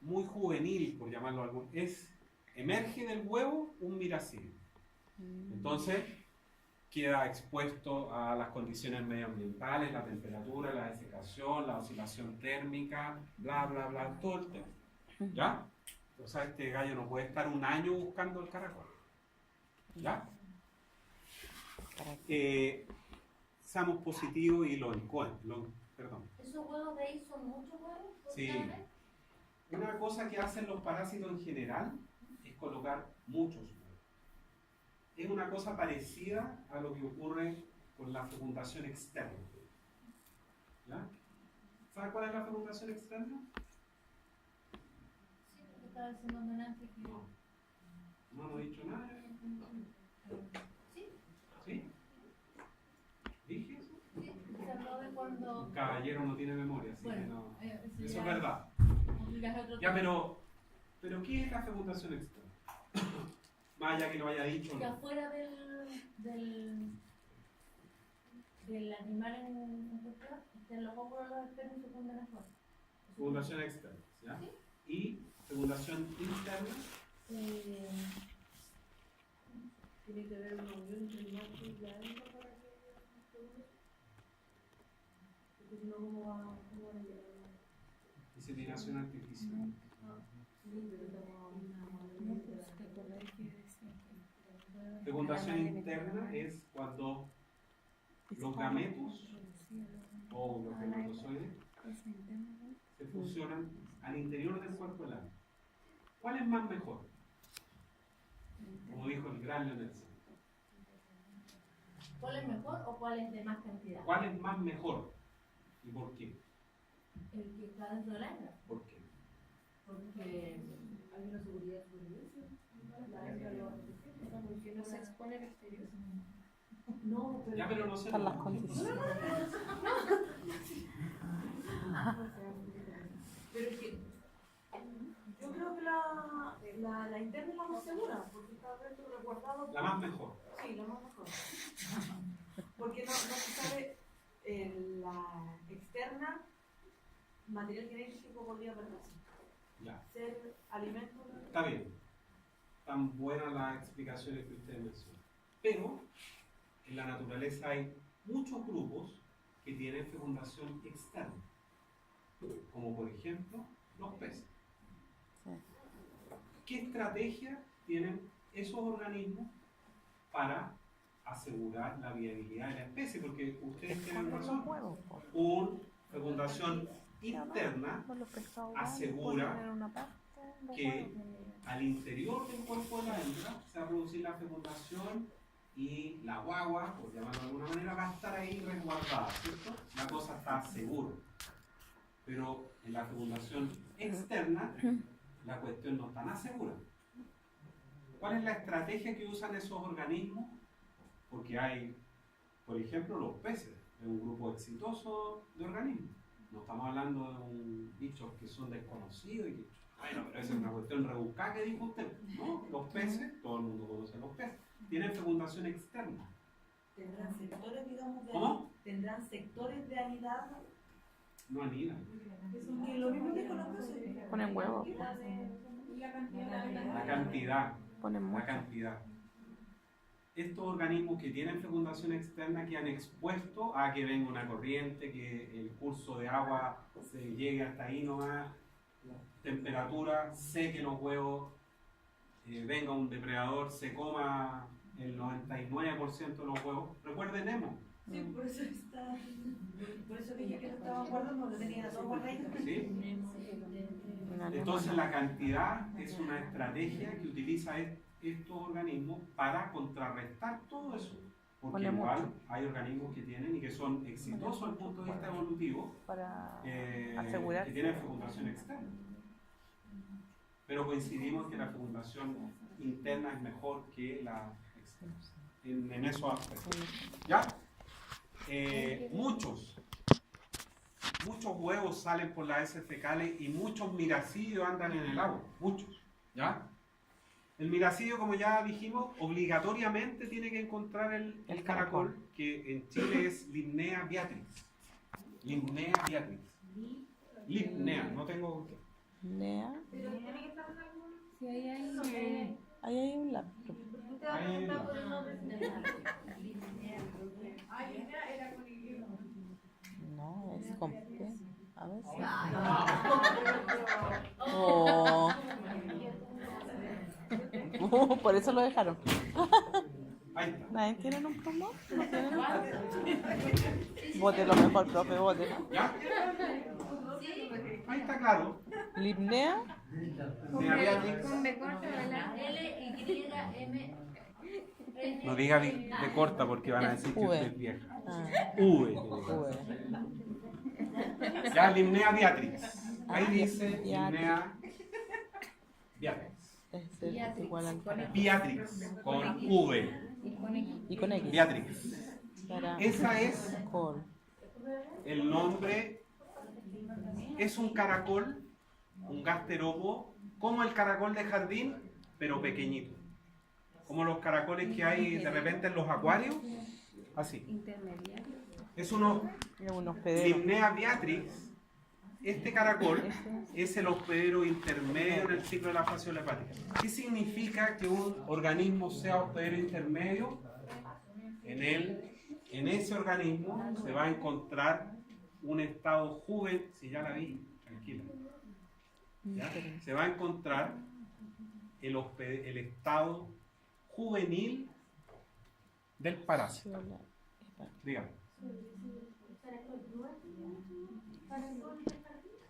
muy juvenil, por llamarlo algo. Emerge del huevo un miracidio. Entonces, queda expuesto a las condiciones medioambientales, la temperatura, la desecación, la oscilación térmica, bla, bla, bla, todo el tema. ¿Ya? O sea, este gallo no puede estar un año buscando el caracol. ¿Ya? Seamos positivos y perdón. ¿Esos huevos de ahí son muchos huevos? Sí. Una cosa que hacen los parásitos en general es colocar muchos huevos. Es una cosa parecida a lo que ocurre con la fecundación externa. ¿Ya? ¿Sabe cuál es la fecundación externa? Sí, porque estaba diciendo delante que... No he dicho nada. Sí, ¿Sí? ¿Dije eso? sí, se habló de cuando... Un caballero no tiene memoria, así que no. Eso es verdad. Ya, pero ¿qué es la fecundación externa? Más allá que lo haya dicho. Que No. afuera del animal en cuestión, estén los óvulos externos y se funden afuera. Fecundación externa, ¿ya? ¿Sí? Y fecundación interna. Tiene que haber una unión entre el macho y la hembra para que porque si no, ¿cómo van a llegar? Inseminación artificial. Fecundación interna es cuando los gametos o los espermatozoides se fusionan al interior del cuerpo del alma. ¿Cuál es más mejor? Como dijo el gran Leonel. ¿Cuál es mejor o cuál es de más cantidad? ¿Cuál es más mejor? ¿Y por qué? El que está dentro de la hembra. ¿Por qué? Porque Hay una seguridad de supervivencia. La hembra no se expone al exterior. No, pero... Ya, pero no sé. Están las condiciones. Pero es que yo creo que la interna es la más segura, porque está dentro resguardado. La más mejor. Sí, la más mejor. Porque no se sabe la externa, material genético podría perderse. Ya. Ser alimento. Está bien. Tan buenas las explicaciones que ustedes mencionan. Pero en la naturaleza hay muchos grupos que tienen fecundación externa. Como por ejemplo los peces. ¿Qué estrategia tienen esos organismos para asegurar la viabilidad de la especie? Porque ustedes tienen razón. Una fecundación interna asegura que al interior del cuerpo de la hembra se va a producir la fecundación y la guagua, por llamarlo de alguna manera, va a estar ahí resguardada, ¿cierto? La cosa está segura. Pero en la fecundación externa, la cuestión no está tan segura. ¿Cuál es la estrategia que usan esos organismos? Porque hay, por ejemplo, los peces, es un grupo exitoso de organismos. No estamos hablando de bichos que son desconocidos y que Bueno, pero esa es una cuestión rebuscada que dijo usted. No, los peces, todo el mundo conoce los peces, tienen fecundación externa. ¿Tendrán sectores, digamos, de ¿Cómo? ¿Tendrán sectores de anidad? No anidan. Que lo mismo dijo los peces. Ponen huevo. La cantidad. Ponen La mucho. cantidad. Estos organismos que tienen fecundación externa quedan expuestos a que venga una corriente, que el curso de agua se llegue hasta ahí nomás, temperatura, seque los huevos, venga un depredador, se coma el 99% de los huevos. Recuerden Nemo, Sí, por eso dije que no estaba guardando, lo tenía todo guardadito. ¿sí? Una Entonces anémona. la cantidad es una estrategia que utiliza estos organismos para contrarrestar todo eso. Porque Pone igual mucho. hay organismos que tienen y que son exitosos desde el punto de vista evolutivo, Para que asegurar. tienen fecundación externa. Pero coincidimos que la fecundación interna es mejor que la externa. En esos aspectos. ¿Ya? Muchos huevos salen por las heces fecales y muchos miracidios andan en el agua. Muchos. ¿Ya? El miracidio, como ya dijimos, obligatoriamente tiene que encontrar el caracol, que en Chile es Limnea beatrix. Limnea beatrix. Limnea, no tengo... Nea. Pero tiene que estar en algún... Sí, ahí hay. Ahí hay un lápiz. Tú te vas a preguntar por el nombre. Ay, era con Y. No, es con P. A ver si. Oh. Por eso lo dejaron. Ahí está. ¿Nadie tiene un plumón? ¿No tienen un plumón? Vote lo mejor, profe, vote. ¿Ya? Ahí está claro. Limnea. Limnea beatrix. Con B corta, ¿verdad? L-Y-M... No diga de corta porque van a decir que V. usted es vieja. Ah, V. V. Ya, Limnea beatrix. Ahí Ah, dice Beatrix. Limnea beatrix. Es igual al Beatrix, con V. Y con X. y con X. Beatrix. Para Esa es col. el nombre. Es un caracol, un gasterópodo, como el caracol de jardín, pero pequeñito. Como los caracoles que hay de repente en los acuarios. Así. Intermediario. Es uno. Y unos pederos. Limnea beatrix. Este caracol es el hospedero intermedio en el ciclo de la fasciola hepática. ¿Qué significa que un organismo sea hospedero intermedio? En ese organismo se va a encontrar un estado juvenil, si ya la vi, tranquila, ¿ya? Se va a encontrar el estado juvenil del parásito. Dígame.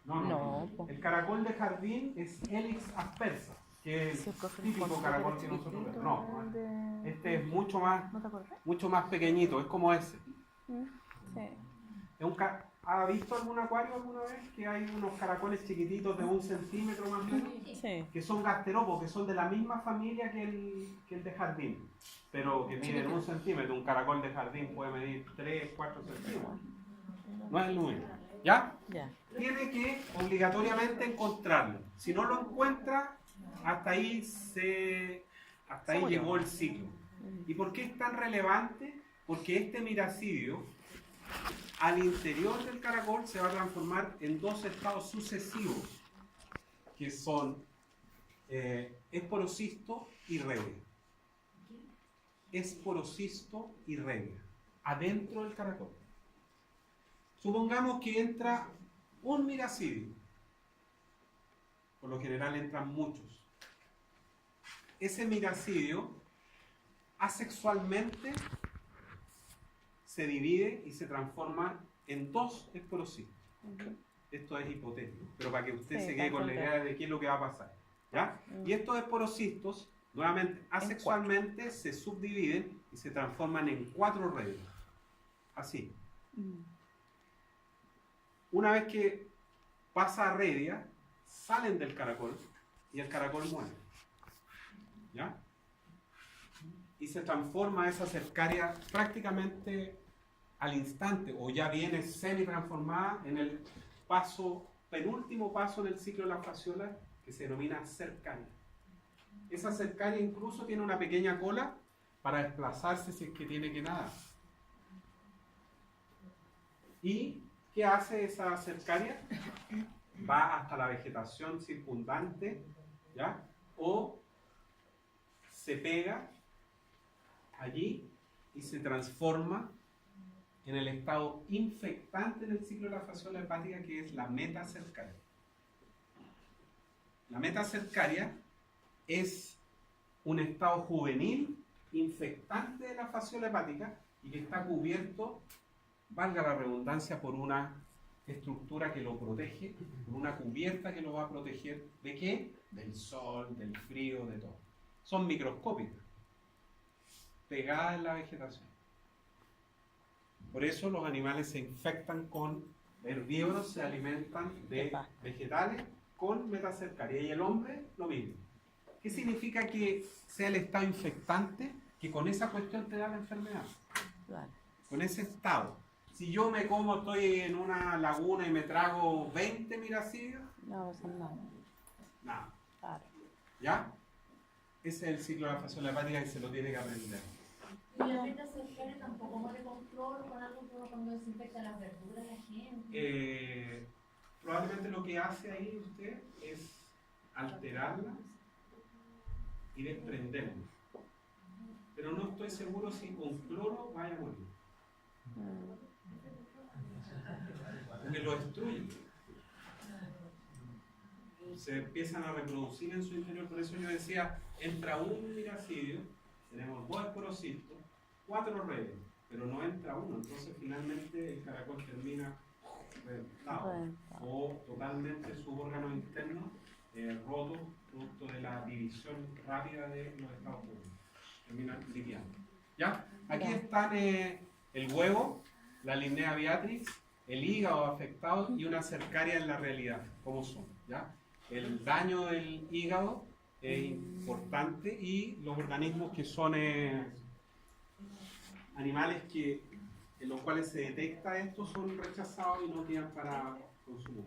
No. No, El caracol de jardín es Helix aspersa, que es Sí, el profe, típico con caracol que chiquitito, nosotros vemos. No, de- este es mucho más ¿No te acuerdas? pequeñito, es como ese. Sí. ¿Ha visto algún acuario alguna vez que hay unos caracoles chiquititos de 1 centímetro más o menos? Sí. Que son gasterópodos, que son de la misma familia que el de jardín, pero que miden 1 centímetro. Un caracol de jardín puede medir 3, 4 centímetros. No es el número. ¿Ya? Ya. Tiene que obligatoriamente encontrarlo. Si no lo encuentra, hasta ahí murió. llegó el ciclo. ¿Y por qué es tan relevante? Porque este miracidio al interior del caracol se va a transformar en 2 estados sucesivos, que son esporocisto y revia. Esporocisto y revia, adentro del caracol. Supongamos que entra un miracidio. Por lo general entran muchos. Ese miracidio asexualmente se divide y se transforma en 2 esporocistos. Esto es hipotético, pero para que usted Sí, se quede con la está idea de qué es lo que va a pasar. ¿Ya? Y estos esporocistos, nuevamente, asexualmente se subdividen y se transforman en 4 redes. Así. Una vez que pasa a redia, salen del caracol y el caracol muere. ¿Ya? Y se transforma esa cercaria prácticamente al instante, o ya viene semi-transformada en el penúltimo paso en el ciclo de la fasciola, que se denomina cercaria. Esa cercaria incluso tiene una pequeña cola para desplazarse si es que tiene que nadar. ¿Y qué hace esa cercaria? Va hasta la vegetación circundante, ¿ya? O se pega allí y se transforma en el estado infectante del ciclo de la fasciola hepática, que es la metacercaria. La metacercaria es un estado juvenil infectante de la fasciola hepática y que está cubierto, valga la redundancia, por una estructura que lo protege, por una cubierta que lo va a proteger ¿de qué? Del sol, del frío, de todo. Son microscópicas, pegadas en la vegetación. Por eso los animales se infectan con herbívoros, se alimentan de vegetales con metacercaria. Y el hombre, lo mismo. ¿Qué significa que sea el estado infectante? Que con esa cuestión te da la enfermedad. Claro. Con ese estado. Si yo me como, estoy en una laguna y me trago 20 miracidios, No pasa nada. nada. Claro. ¿Ya? Ese es el ciclo de la fasciola hepática y se lo tiene que aprender. Y la metacercaria tampoco muere con cloro, con algo que uno cuando desinfecta las verduras, la gente. Probablemente lo que hace ahí usted es alterarla y desprenderla. Pero no estoy seguro si con cloro vaya a morir. Porque lo destruye. Se empiezan a reproducir en su interior. Por eso yo decía, entra un miracidio, tenemos 2 esporocistos, 4 redes, pero no entra uno. Entonces finalmente el caracol termina reventado o totalmente sus órganos internos rotos, producto de la división rápida de los estados puros. Terminan liqueando. ¿Ya? Aquí están el huevo, la Linnea beatrix, el hígado afectado y una cercaria en la realidad, como son. ¿Ya? El daño del hígado es importante y los organismos que son animales en los cuales se detecta esto son rechazados y no quedan para consumo.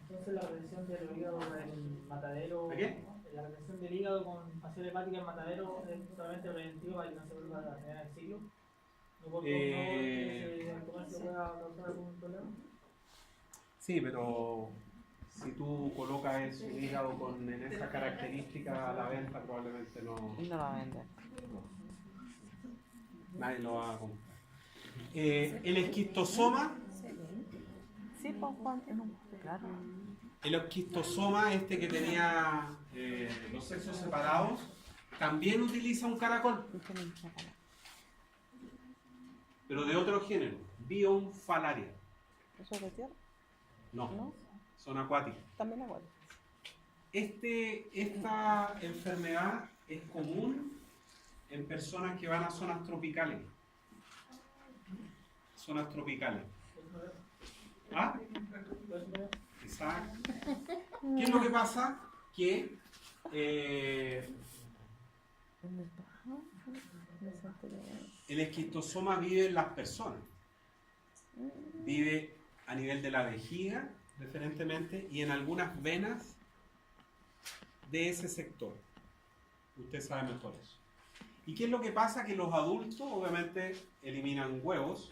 Entonces la retención del hígado en matadero, ¿A qué? la retención del hígado con fasciola hepática en matadero es solamente preventivo para que no se vuelva a tener el ciclo. No porque al comercio pueda causar algún problema. Sí, pero si tú colocas ese hígado en esa característica a la venta, probablemente no No la venden. nadie lo va a comprar. El esquistosoma, Sí, pues Juan, claro. el esquistosoma que tenía los sexos separados, también utiliza un caracol, pero de otro género, Bionfalaria. ¿Eso es de tierra? No, ¿No? son acuáticas. También aguanta. Esta enfermedad es común en personas que van a zonas tropicales. Zonas tropicales. ¿Ah? Exacto. ¿Qué es lo que pasa? Que el esquistosoma vive en las personas. Vive a nivel de la vejiga, preferentemente, y en algunas venas de ese sector. Usted sabe mejor eso. ¿Y qué es lo que pasa? Que los adultos, obviamente, eliminan huevos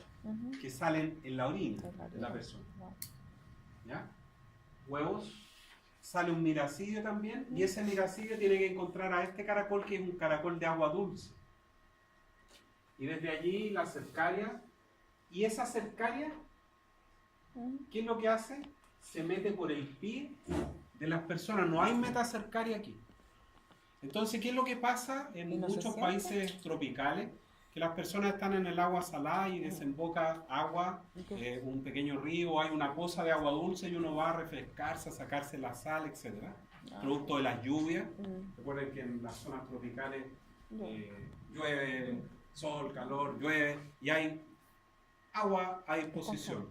que salen en la orina de la persona. ¿Ya? Huevos, sale un miracidio también, y ese miracidio tiene que encontrar a este caracol, que es un caracol de agua dulce. Y desde allí la cercaria, y esa cercaria, ¿qué es lo que hace? Se mete por el pie de las personas. No hay metacercaria aquí. Entonces, ¿qué es lo que pasa en ¿Y no se muchos siente? países tropicales? Que las personas están en el agua salada y desemboca agua, un pequeño río, hay una poza de agua dulce y uno va a refrescarse, a sacarse la sal, etc. Producto de las lluvias. Recuerden que en las zonas tropicales llueve, sol, calor, llueve y hay agua a disposición.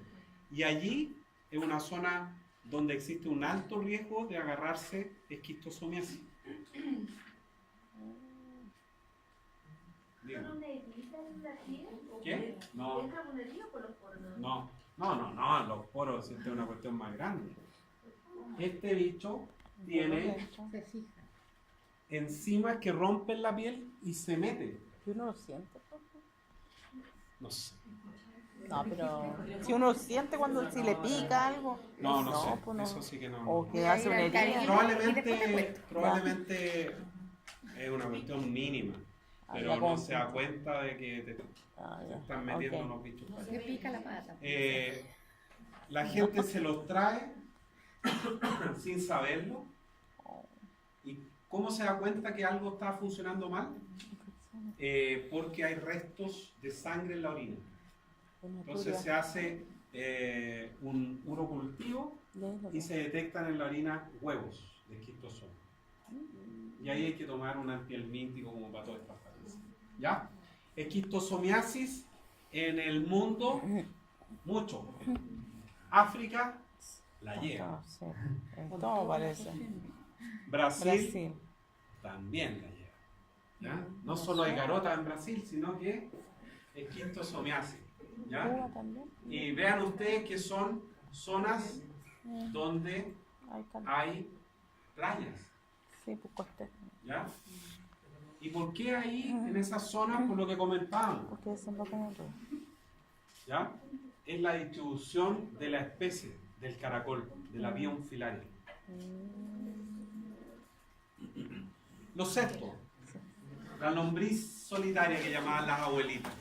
Y allí es una zona donde existe un alto riesgo de agarrarse esquistosomiasis. ¿Son donde evita la piel? ¿Qué? No. ¿Es carbonería por los poros? No, los poros, esta es una cuestión más grande. Este bicho tiene Se fija. enzimas que rompen la piel y se mete. ¿Y uno lo siente? No sé. No, pero si uno lo siente cuando si le pica algo. No sé. Pues no. Eso sí que no. O que Voy a hace ir una al herida. Caribe. Y después te cuento. Probablemente es una cuestión mínima, pero ya como- no se da cuenta de que te Ah, ya. están metiendo Ok. los bichos. Se pica la pata. La gente se los trae sin saberlo. ¿Y cómo se da cuenta que algo está funcionando mal? Porque hay restos de sangre en la orina. Entonces se hace un urocultivo y se detectan en la orina huevos de esquistosoma. Y ahí hay que tomar un antihelmíntico como para todas estas falencias. ¿Ya? Esquistosomiasis en el mundo, mucho. África la lleva. Sí. En todo parece. Brasil también la lleva. ¿Ya? No solo hay garota en Brasil, sino que esquistosomiasis. ¿Ya? Cuba también. Y vean ustedes que son zonas donde hay playas. Sí, pues costé. ¿Ya? ¿Y por qué ahí, en esas zonas? Por lo que comentábamos. Porque desembocan en el río. ¿Ya? Es la distribución de la especie del caracol, de la Avión filaria. Lo sexto, la lombriz solitaria que llamaban las abuelitas.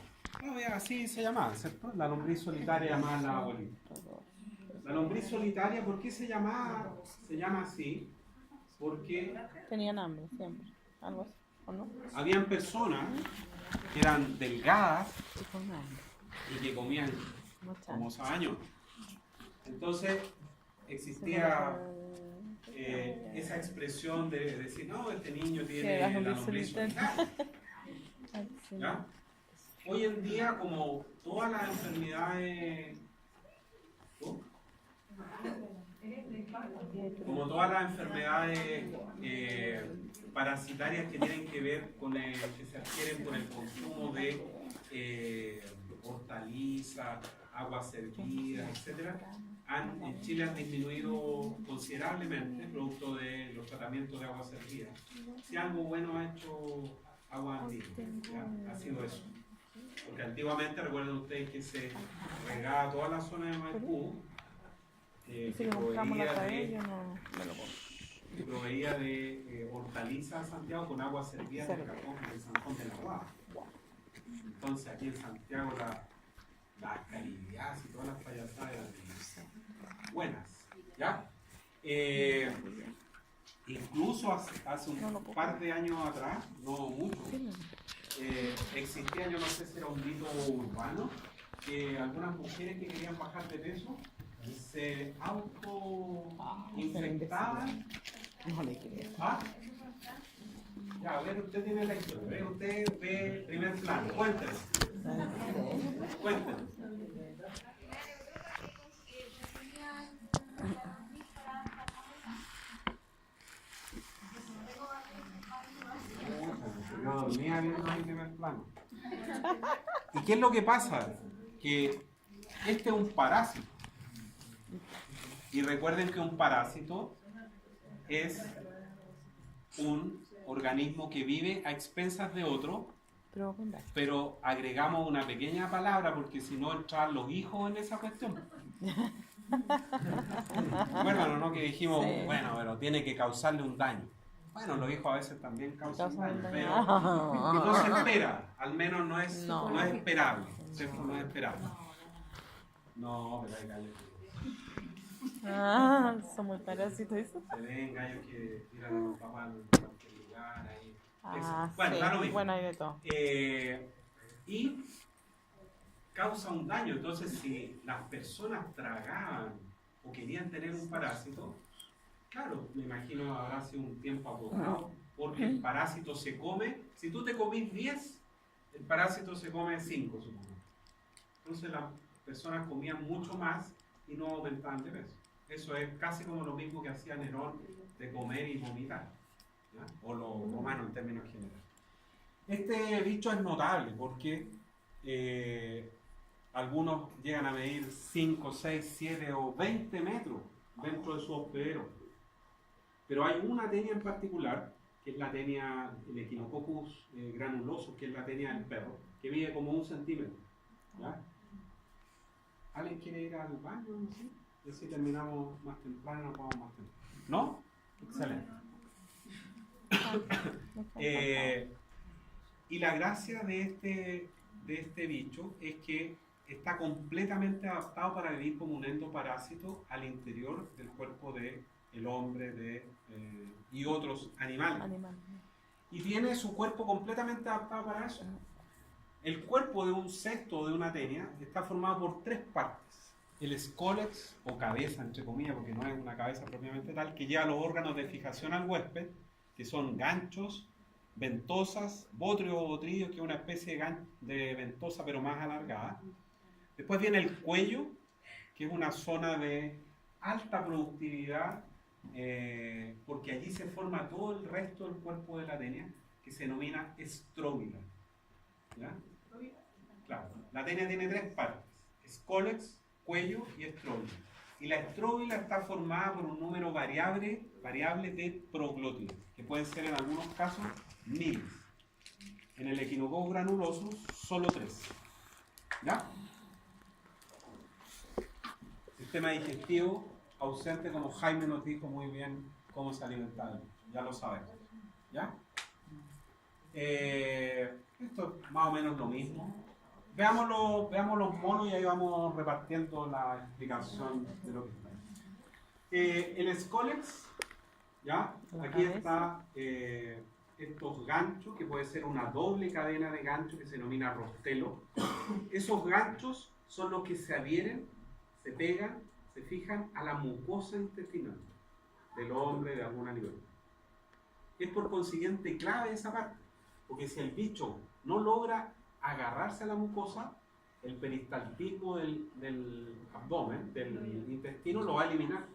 Así se llamaba, ¿cierto? La lombriz solitaria llamaban las abuelitas. La lombriz solitaria, ¿por qué se llama así? Porque Tenían hambre siempre. Algo así. ¿O no? habían personas que eran delgadas Sí, con hambre. y que comían Mucha como hambre. sabaños. Entonces existía esa expresión de decir, no, este niño tiene la la lombriz lombriz solitaria. solitaria. Ay, sí. ¿Ya? Hoy en día, como todas las enfermedades, ¿oh? Como todas las enfermedades parasitarias que tienen que ver con el, que se adquieren por el consumo de hortalizas, aguas servidas, etc., en Chile han disminuido considerablemente producto de los tratamientos de aguas servidas. Si algo bueno ha hecho Agua Andina, ¿ya? Ha sido eso. Porque antiguamente, recuerden ustedes que se regaba toda la zona de Maipú, Y si le buscamos la cabeza, yo no me lo como. que proveía de hortalizas a Santiago con agua servida del cajón del San Juan de la Guada. Entonces aquí en Santiago las caliviadas y todas las payasadas eran buenas, ¿ya? Incluso hace un par de años atrás, no mucho, existía, yo no sé si era un mito urbano, que algunas mujeres que querían bajar de peso se auto-infectaban. No le creo. ¿Ah? Ya, a ver, usted tiene la historia, ¿ve? Usted ve el primer plano, cuéntenos. Cuéntenos. Yo dormía viendo el primer plano. ¿Y qué es lo que pasa? Que este es un parásito. Y recuerden que un parásito es un organismo que vive a expensas de otro, pero agregamos una pequeña palabra porque si no entran los hijos en esa cuestión. Bueno, no que dijimos, Sí. bueno, pero tiene que causarle un daño. Bueno, los hijos a veces también causan daño, pero daño. no se espera, al menos no es No. esperable, ¿cierto? No es esperable. No, pero hay gallos Ah, son muy parásitos eso. que se ven, gallos que tiran a los papás en cualquier lugar. Ahí. Ah, Bueno, sí. da lo mismo. Bueno, hay de todo. Y causa un daño. Entonces, si las personas tragaban o querían tener un parásito, claro, me imagino habrá sido un tiempo agotado, porque el parásito se come, si tú te comís 10, el parásito se come 5, supongo. Entonces las personas comían mucho más y no aumentaban de peso. Eso es casi como lo mismo que hacía Nerón de comer y vomitar, ¿ya? O los romanos en términos generales. Este bicho es notable porque algunos llegan a medir 5, 6, 7 o 20 metros dentro de su hospedero. Pero hay una tenia en particular, que es la tenia, el Echinococcus granuloso, que es la tenia del perro, que mide como 1 centímetro. ¿Ya? ¿Alguien quiere ir al baño? No sé. A ver si terminamos más temprano, vamos más temprano. ¿No? Excelente. Y la gracia de este bicho es que está completamente adaptado para vivir como un endoparásito al interior del cuerpo del hombre y otros animales. Y tiene su cuerpo completamente adaptado para eso. El cuerpo de un cesto o de una tenia está formado por 3 partes. El scólex, o cabeza, entre comillas, porque no es una cabeza propiamente tal, que lleva los órganos de fijación al huésped, que son ganchos, ventosas, botrio o botrillo, que es una especie de ventosa pero más alargada. Después viene el cuello, que es una zona de alta productividad, porque allí se forma todo el resto del cuerpo de la tenia, que se denomina estróbila. ¿Ya? Claro, la tenia tiene 3 partes: scólex, cuello y estróbila. Y la estróbila está formada por un número variable de proglótidas, que pueden ser en algunos casos miles. En el Echinococcus granulosus, solo 3. ¿Ya? Sistema digestivo ausente, como Jaime nos dijo muy bien cómo se alimenta. Ya lo sabemos. ¿Ya? Esto es más o menos lo mismo. Veamos los monos y ahí vamos repartiendo la explicación de lo que está. El scólex, ¿ya? Aquí está estos ganchos, que puede ser una doble cadena de ganchos que se denomina rostelo. Esos ganchos son los que se adhieren, se pegan, se fijan a la mucosa intestinal del hombre, de algún animal. Es por consiguiente clave esa parte, porque si el bicho no logra agarrarse a la mucosa, el peristaltismo del abdomen, del intestino, lo va a eliminar.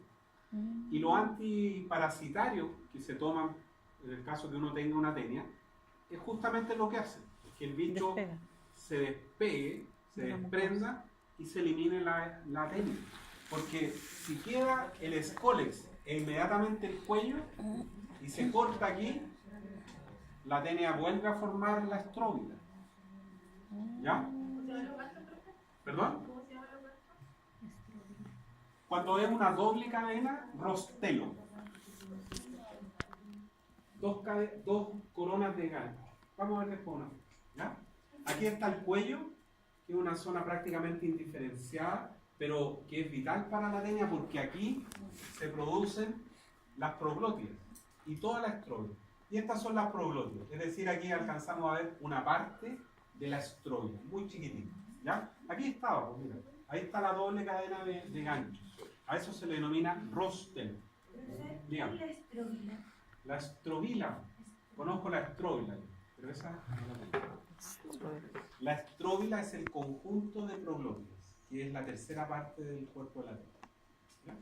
Y los antiparasitarios que se toman en el caso que uno tenga una tenia, es justamente lo que hace, que el bicho se despegue, se desprenda y se elimine la tenia. Porque si queda el scólex e inmediatamente el cuello y se corta aquí, la tenia vuelve a formar la estróbila. ¿Ya? ¿Perdón? Cuando es una doble cadena, rostelo. Dos coronas de gancho. Vamos a ver después una. ¿Ya? Aquí está el cuello, que es una zona prácticamente indiferenciada, pero que es vital para la tenia porque aquí se producen las proglótidas y toda la estróbila. Y estas son las proglótidas, es decir, aquí alcanzamos a ver una parte de la estróbila, muy chiquitita. ¿Ya? Aquí estaba, pues mira, ahí está la doble cadena de ganchos. A eso se le denomina rostelo. Dígame. ¿Qué es la estróbila? La estróbila, conozco la estróbila, pero esa no la tengo. La estróbila es el conjunto de proglótidas, que es la tercera parte del cuerpo de la tenia. ¿Ya?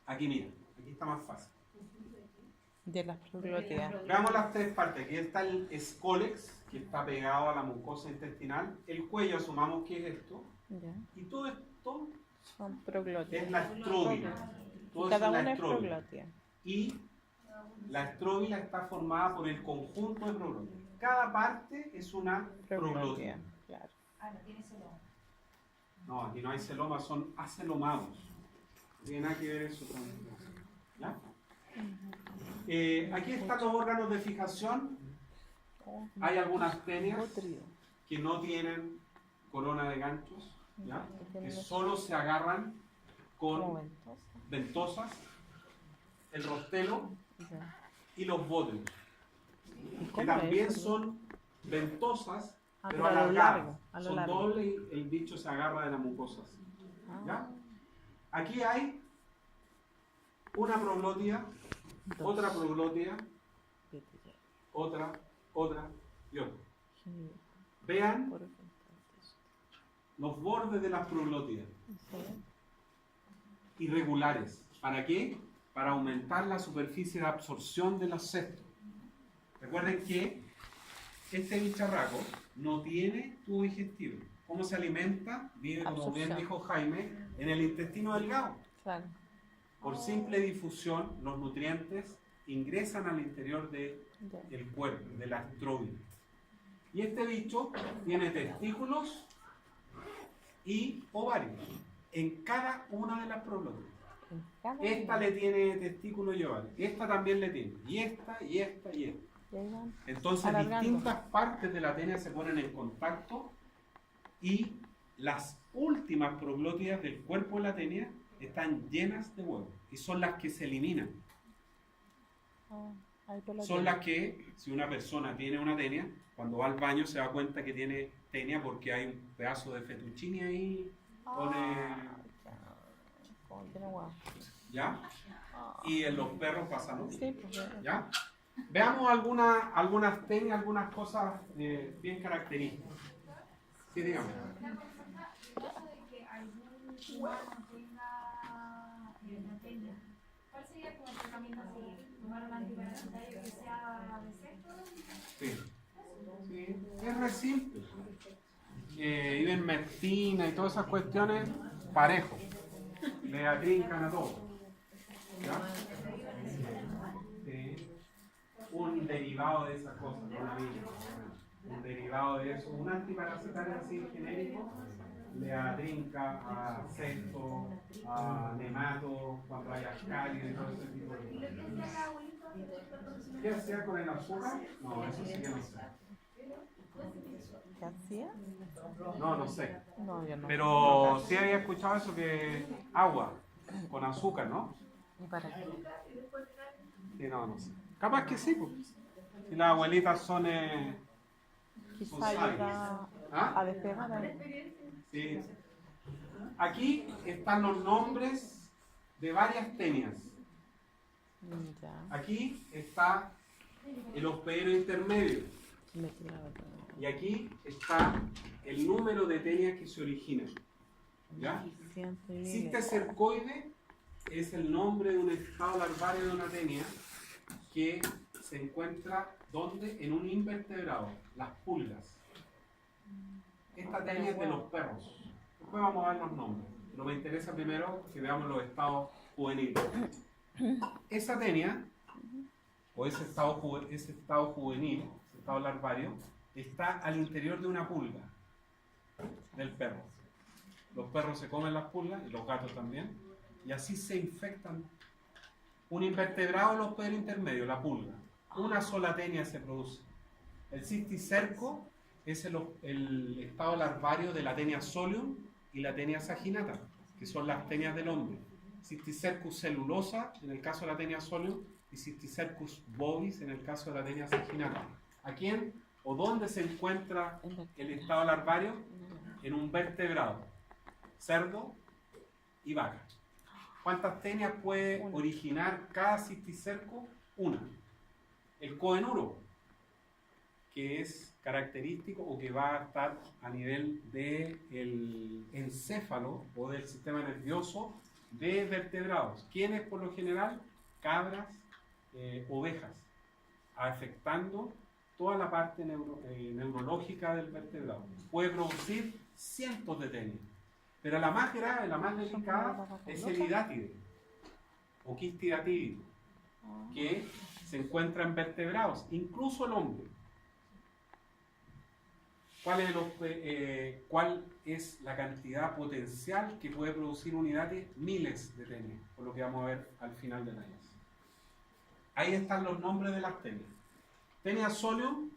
Aquí mira, aquí está más fácil. De las proglótidas. Veamos las 3 partes. Aquí está el scólex, que está pegado a la mucosa intestinal. El cuello, asumamos que es esto. Ya. Y todo esto Son proglótidas. es la estróbila. Todo eso Cada es la una es estróbila. proglótida. Y la estróbila está formada por el conjunto de proglótidas. Cada parte es una proglótida. Claro. Ah, no tiene celoma. No, aquí no hay celomas, son acelomados. No tiene nada que ver eso con... ¿Ya? Aquí están los órganos de fijación. Hay algunas tenias que no tienen corona de ganchos, ¿ya? Que solo se agarran con ventosas, el rostelo y los bótelos, que también son ventosas, pero alargadas. Son dobles y el bicho se agarra de la mucosa. ¿Ya? Aquí hay una proglótida, otra proglótida, otra y otra. Vean los bordes de las proglótidas. Irregulares. ¿Para qué? Para aumentar la superficie de absorción de los cestos. Recuerden que este bicharraco no tiene tubo digestivo. ¿Cómo se alimenta? Vive, como bien dijo Jaime, en el intestino delgado. Claro. Por simple difusión, los nutrientes ingresan al interior del cuerpo, del astróbilo. Y este bicho tiene testículos y ovarios en cada una de las probóscides. Esta le tiene testículos y ovarios, esta también le tiene, y esta, y esta, y esta. Entonces alargando. distintas partes de la tenia se ponen en contacto y las últimas proglótidas del cuerpo de la tenia están llenas de huevos y son las que se eliminan. Son las que, si una persona tiene una tenia, cuando va al baño se da cuenta que tiene tenia porque hay un pedazo de fettuccine ahí, ¿ya? Y en los perros pasa lo mismo, ¿ya? Veamos algunas tenias, algunas cosas bien características. Sí, dígame. En caso de que algún humano tenga una tenia, ¿cuál sería como el tratamiento a seguir? ¿Tomar un antiparasitario que sea de sexo? Sí, es re simple. Ivermectina y todas esas cuestiones, parejo. Le atrincan a todo. ¿Ya? Sí. Un derivado de esas cosas, no la misma. Un derivado de eso, un antiparasitario así genérico, le atrinca a sexto, a nemato, cuando hay ascaria y todo ese tipo de cosas. ¿Qué hacía con el azúcar? No, eso sí que no sé. ¿Qué hacía? No sé. No, yo no. Pero sí había escuchado eso que agua con azúcar, ¿no? ¿Y para qué? Sí, no sé. Capaz que sí, pues. Si las abuelitas son Quizá sabias. ayuda ¿Ah? a despegar ahí. Sí. Aquí están los nombres de varias tenias. Ya, Aquí está el hospedero intermedio. me tiraba todo. Y aquí está el número de tenias que se originan. ¿Ya? Cisticercoide es el nombre de un estado larvario de una tenia que se encuentra ¿dónde? En un invertebrado, las pulgas. Esta tenia es de los perros. Después vamos a ver los nombres. Pero me interesa primero que veamos los estados juveniles. Esa tenia, o ese estado juvenil, ese estado larvario, está al interior de una pulga del perro. Los perros se comen las pulgas y los gatos también, y así se infectan. Un invertebrado, el hospedero intermedio, la pulga. Una sola tenia se produce. El cisticerco es el estado larvario de la tenia solium y la tenia saginata, que son las tenias del hombre. Cisticercus cellulosa en el caso de la tenia solium y Cisticercus bovis en el caso de la tenia saginata. ¿A quién o dónde se encuentra el estado larvario? En un vertebrado, cerdo y vaca. ¿Cuántas tenias puede originar cada cisticerco? Una. El coenuro, que es característico o que va a estar a nivel del encéfalo o del sistema nervioso de vertebrados. ¿Quiénes por lo general? Cabras, ovejas, afectando toda la parte neurológica del vertebrado. Puede producir cientos de tenias. Pero la más grave, la más delicada, es el idátide o quistidatídido, que se encuentra en vertebrados, incluso el hombre. ¿Cuál es la cantidad potencial que puede producir un idátide? Miles de tenias, por lo que vamos a ver al final de la clase. Ahí están los nombres de las tenias. Tenia solium,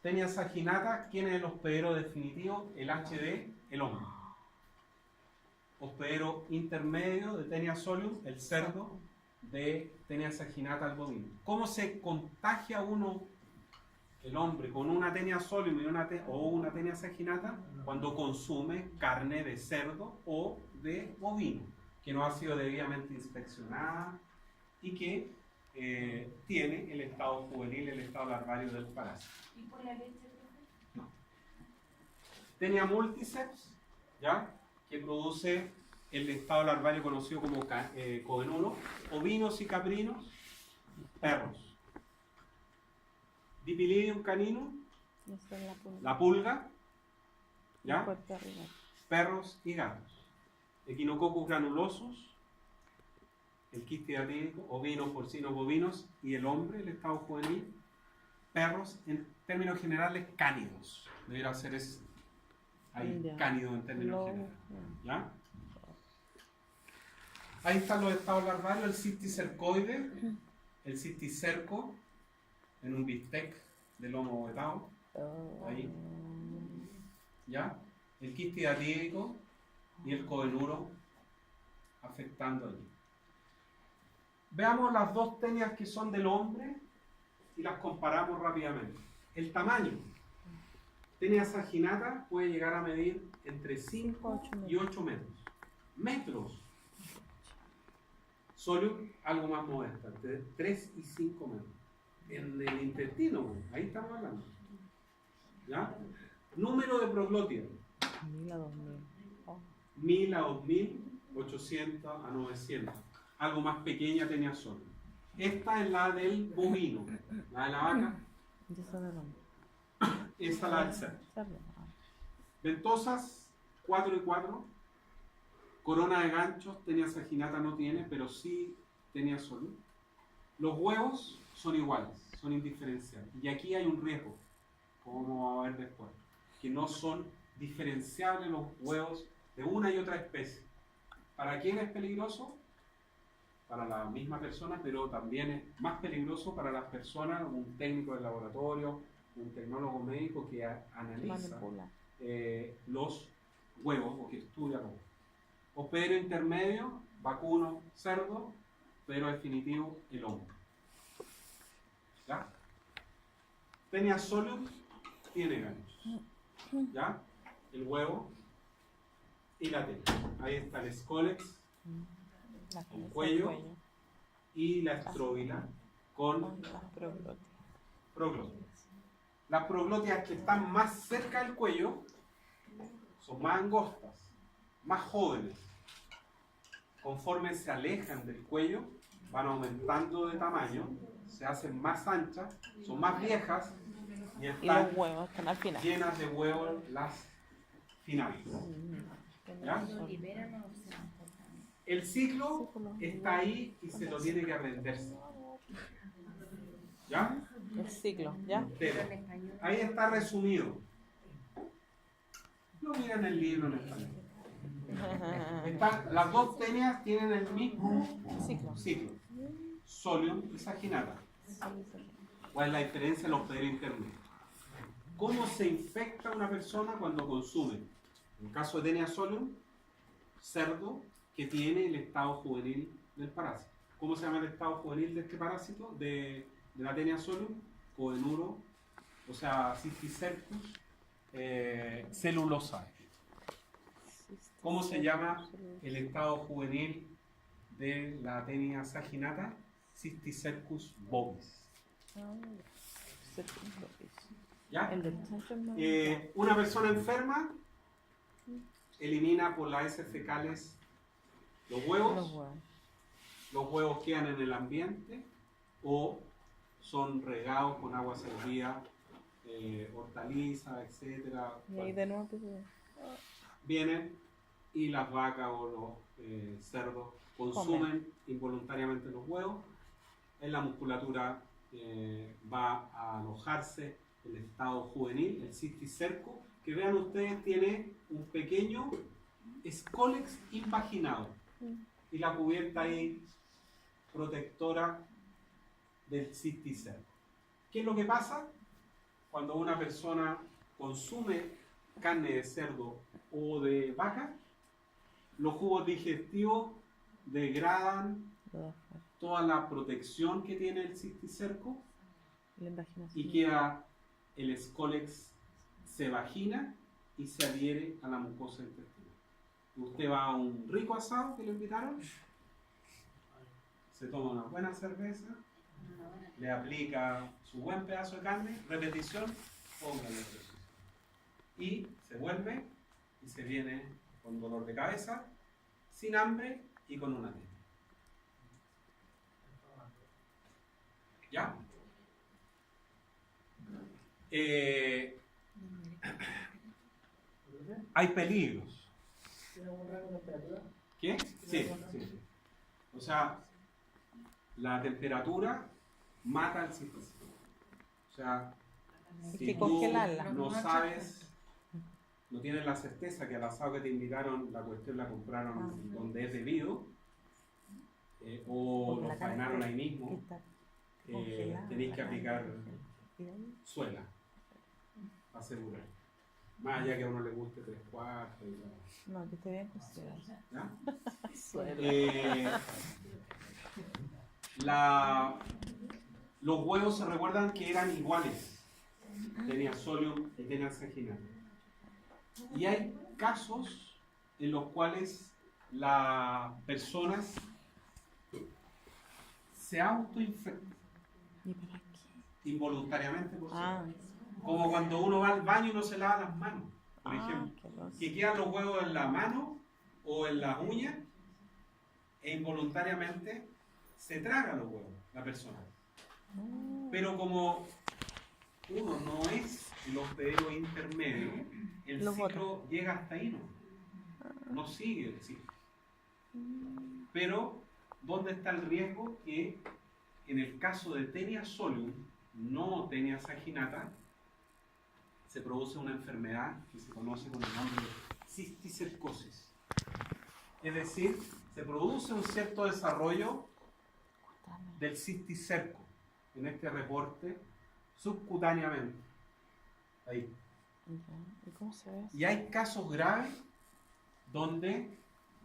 tenia saginata. ¿Quién es el hospedero definitivo? El HD, el hombre. Hospedero intermedio de tenia solium, el cerdo, de tenia saginata, el bovino. ¿Cómo se contagia uno, el hombre, con una tenia solium o una tenia saginata? Cuando consume carne de cerdo o de bovino, que no ha sido debidamente inspeccionada y que tiene el estado juvenil, el estado larvario del parásito. ¿Y por la leche? No. Tenia multiceps, ¿ya? Que produce el estado larvario conocido como coenuro, ovinos y caprinos, perros. Dipilidium caninum, la pulga, ¿ya? Perros y gatos. Echinococcus granulosus, el quiste diatídico, ovinos, porcinos, bovinos, y el hombre, el estado juvenil, perros, en términos generales, cánidos. Debería ser ahí, Ya. cánido en términos No, generales. ¿Ya? Ahí están los estados larvarios, el cisticercoide, el cisticerco, en un bistec de lomo vetado, ahí. ¿Ya? El quiste diatídico y el coenuro afectando allí. Veamos las dos tenias que son del hombre y las comparamos rápidamente. El tamaño. Tenia saginata puede llegar a medir entre 5 y 8 metros. Metros. Solium, algo más modesta, entre 3 y 5 metros. En el intestino, ahí estamos hablando. ¿Ya? Número de proglótidas. 1000 a 2000. 1000 a 2000, 800 a 900. Algo más pequeña tenía solo. Esta es la del bovino, la de la vaca. Yo soy del hombre. Esta es la del cerdo. Cerdo. Ventosas, 4 y 4. Corona de ganchos, tenía saginata, no tiene, pero sí tenía solo. Los huevos son iguales, son indiferenciables. Y aquí hay un riesgo, como vamos a ver después, que no son diferenciables los huevos de una y otra especie. ¿Para quién es peligroso? Para la misma persona, pero también es más peligroso para las personas, un técnico del laboratorio, un tecnólogo médico que analiza Manipula. los huevos o que estudia los huevos. Hospedero intermedio, vacuno, cerdo, pero definitivo, el hombre. ¿Ya? Tenia solium tiene ganchos. ¿Ya? El huevo y la tenia. Ahí está el escólex, La el cabeza, cuello y la estróbila con las proglótidas. proglótidas. Las proglótidas que están más cerca del cuello son más angostas, más jóvenes. Conforme se alejan del cuello, van aumentando de tamaño, se hacen más anchas, son más viejas y Y están los huevos están al final. llenas de huevos las finales. ¿Ya? Lo liberan o se transportan. El ciclo está ahí y se lo tiene que aprenderse. ¿Ya? El ciclo, ¿ya? Pero en Entero. español. Ahí está resumido. Lo mira en el libro en español. Las dos tenias tienen el mismo Ciclo. ciclo. Solium y saginata. ¿Cuál es la diferencia en los hospedero intermedio? ¿Cómo se infecta una persona cuando consume? En el caso de Tenia solium, cerdo que tiene el estado juvenil del parásito. ¿Cómo se llama el estado juvenil de este parásito? De la Tenia solium, coenuro, o sea, Cysticercus cellulosae. ¿Cómo se llama el estado juvenil de la Tenia saginata? Cysticercus bovis. ¿Ya? El del chancho es más Una persona enferma elimina por las heces fecales los los huevos. huevos. Los huevos quedan en el ambiente o son regados con agua servida, hortalizas, etcétera. Y ahí de nuevo pues, Vienen y las vacas o los cerdos consumen involuntariamente los huevos. En la musculatura va a alojarse el estado juvenil, el cisticerco, que vean ustedes tiene un pequeño escólex invaginado y la cubierta ahí protectora del cisticerco. ¿Qué es lo que pasa? Cuando una persona consume carne de cerdo o de vaca, los jugos digestivos degradan toda la protección que tiene el cisticerco la imaginación. y queda el escólex, se vagina y se adhiere a la mucosa intestinal. Usted va a un rico asado que le invitaron, se toma una buena cerveza, le aplica su buen pedazo de carne, repetición, póngale presión. Y se vuelve y se viene con dolor de cabeza, sin hambre y con una anemia. ¿Ya? Hay peligros. ¿Tiene algún rango de temperatura? ¿Qué? Sí, sí, sí. O sea, la temperatura mata el cisticero. O sea, Hay si que tú congelarla. no sabes, no tienes la certeza que al asado que te invitaron, la cuestión la compraron donde es debido, o Porque lo la carne faenaron ahí mismo, está congelada, tenéis que la carne aplicar congelada. ¿Y de ahí? suela, asegurar. Más allá que a uno le guste 3/4 y todo. No, que esté bien considerado. ¿Ya? Suela. Los huevos se recuerdan que eran iguales, tenía solium y tenía saginata. Y hay casos en los cuales las personas se autoinfectan ¿Y para qué? involuntariamente, por Ah, cierto. Como cuando uno va al baño y no se lava las manos, por ejemplo. qué cosa. Que quedan los huevos en la mano o en las uñas e involuntariamente se traga los huevos la persona. Pero como uno no es el hospedero intermedio, el Lo ciclo llega hasta ahí, no sigue el ciclo. Pero, ¿dónde está el riesgo? Que en el caso de Taenia solium, no Taenia saginata, se produce una enfermedad que se conoce con el nombre de cisticercosis. Es decir, se produce un cierto desarrollo del cisticerco en este reporte subcutáneamente. Ahí. ¿Y cómo se ve eso? Y hay casos graves donde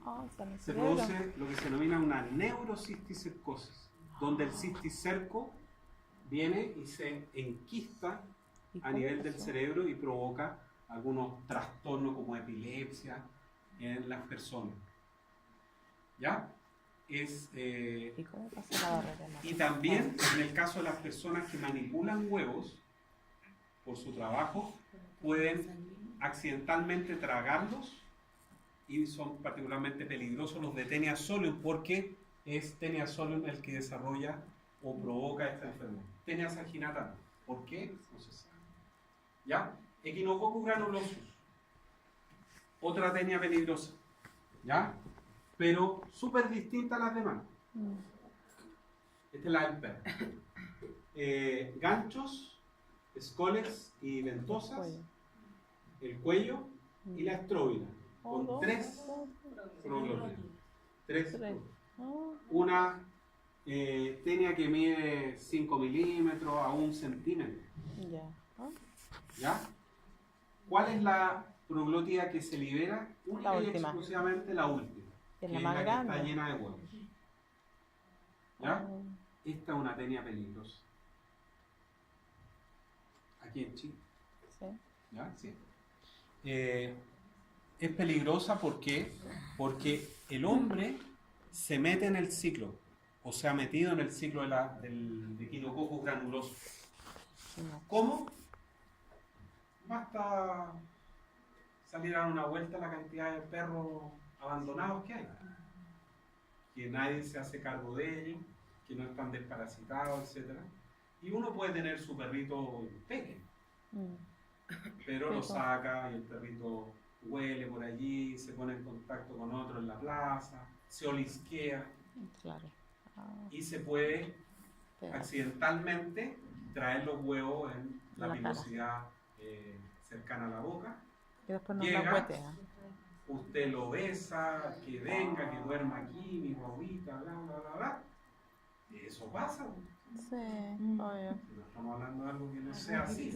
Ah, está en el se cerebro. produce lo que se denomina una neurocisticercosis, donde el cisticerco viene y se enquista ¿Y a cómo nivel del pasó? cerebro y provoca algunos trastornos como epilepsia en las personas. ¿Ya? ¿Y cómo pasa la barrera? Y también en el caso de las personas que manipulan huevos por su trabajo, pueden accidentalmente tragarlos y son particularmente peligrosos los de Taenia solium porque es Taenia solium el que desarrolla o provoca esta enfermedad. Taenia saginata no. ¿Por qué? No se sabe. ¿Ya? Echinococcus granulosus. Otra tenia peligrosa. ¿Ya? Pero súper distinta a las demás. Esta es la del perro. Ganchos, escoles y ventosas, el cuello y la estróbila, con tres proglotias. Tres. Una tenia que mide 5 milímetros a 1 centímetro. Ya. ¿Ya? ¿Cuál es la proglotida que se libera? Única La y última. exclusivamente la última. Es que la es más la que grande. está llena de huevos. ¿Ya? Oh, Esta es una tenia peligrosa. Aquí en Chile. sí. ¿Ya? Sí. Es peligrosa porque el hombre se mete en el ciclo, o se ha metido en el ciclo del Echinococcus granulosus. No. ¿Cómo? Basta salir a dar una vuelta a la cantidad de perros abandonados que hay. Que nadie se hace cargo de ellos, que no están desparasitados, etc. Y uno puede tener su perrito pequeño, pero lo saca y el perrito huele por allí, se pone en contacto con otro en la plaza, se olisquea Claro. y se puede Pero- accidentalmente traer los huevos en la La cara. pilosidad cercana a la boca. Y después nos Llega. da huetea. Usted lo besa, que venga, que duerma aquí, mi guaguita, bla, bla, bla, bla. Y eso pasa. Sí, obvio. Si no estamos hablando de algo que no sea así.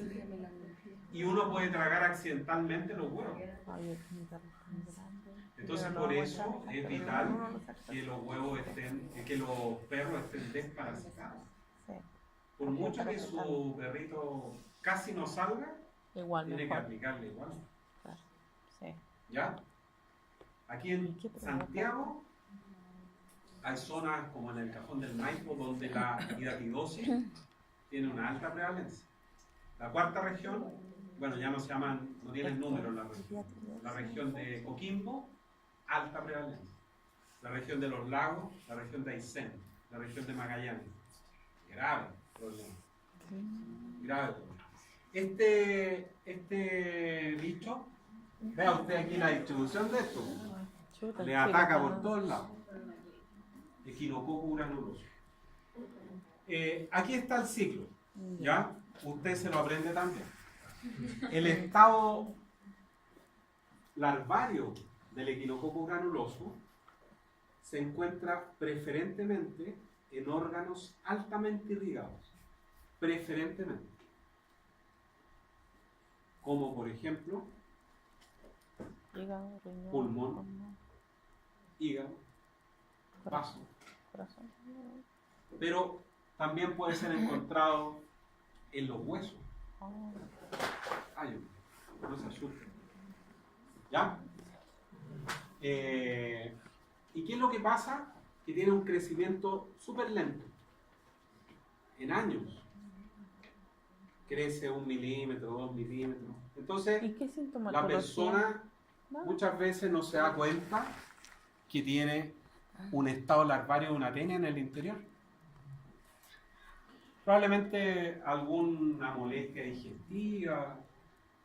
Y uno puede tragar accidentalmente los huevos. Obvio, mi perro es muy grande. Entonces, Pero por no eso aguanta, es pero vital uno lo saca. que los huevos que los perros estén desparasitados. Sí, Por mucho que su perrito casi no salga, igual tiene que mejor. aplicarle igual. Claro. Sí. ¿Ya? Aquí en ¿Y qué provoca? Santiago hay zonas como en el Cajón del Maipo donde la hidatidosis tiene una alta prevalencia. La cuarta región, bueno, ya no se llaman, no tienen número la región. La región de Coquimbo, alta prevalencia. La región de los lagos, la región de Aysén, la región de Magallanes. Grave problema. Grave problema. Este bicho, vea usted aquí la distribución de esto. Chuta, Le sí, ataca lo por está- todos lados. Echinococcus granulosus. Aquí está el ciclo, ¿ya? Usted se lo aprende también. El estado larvario del equinococo granuloso se encuentra preferentemente en órganos altamente irrigados, preferentemente, como por ejemplo Hígado, riñón, pulmón, hígado, vaso, corazón. pero también puede ser encontrado en los huesos. Ay, no se asusten. ¿Ya? ¿Y qué es lo que pasa? Que tiene un crecimiento súper lento. En años. Crece 1 milímetro, 2 milímetros. Entonces, ¿Y qué la sintomatología? persona ¿No? muchas veces no se da cuenta que tiene un estado larvario de una tenia en el interior. Probablemente alguna molestia digestiva,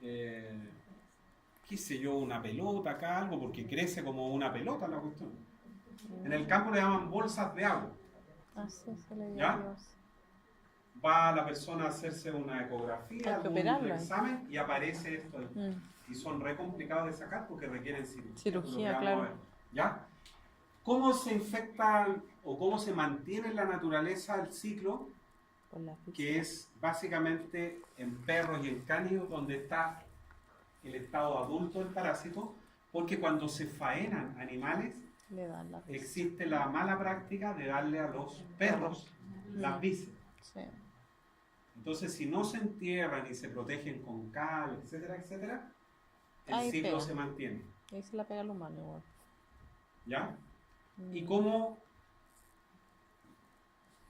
qué sé yo, una pelota acá, algo, porque crece como una pelota la cuestión. En el campo le llaman bolsas de agua. Así se le ¿Ya? llama. Va la persona a hacerse una ecografía, Hay que algún operarlo. examen y aparece esto ahí. Y son re complicados de sacar porque requieren cirugía. Cirugía, Lo que vamos claro. a ver, ¿ya? ¿Cómo se infecta o cómo se mantiene en la naturaleza el ciclo? Por la Que es básicamente en perros y en cánidos donde está el estado adulto del parásito, porque cuando se faenan animales le dan la existe la mala práctica de darle a los perros las vísceras. Sí. Entonces, si no se entierran y se protegen con cal, etcétera, etcétera, el Ahí ciclo pega. se mantiene. Ahí se la pega al humano igual. ¿Ya? ¿Y cómo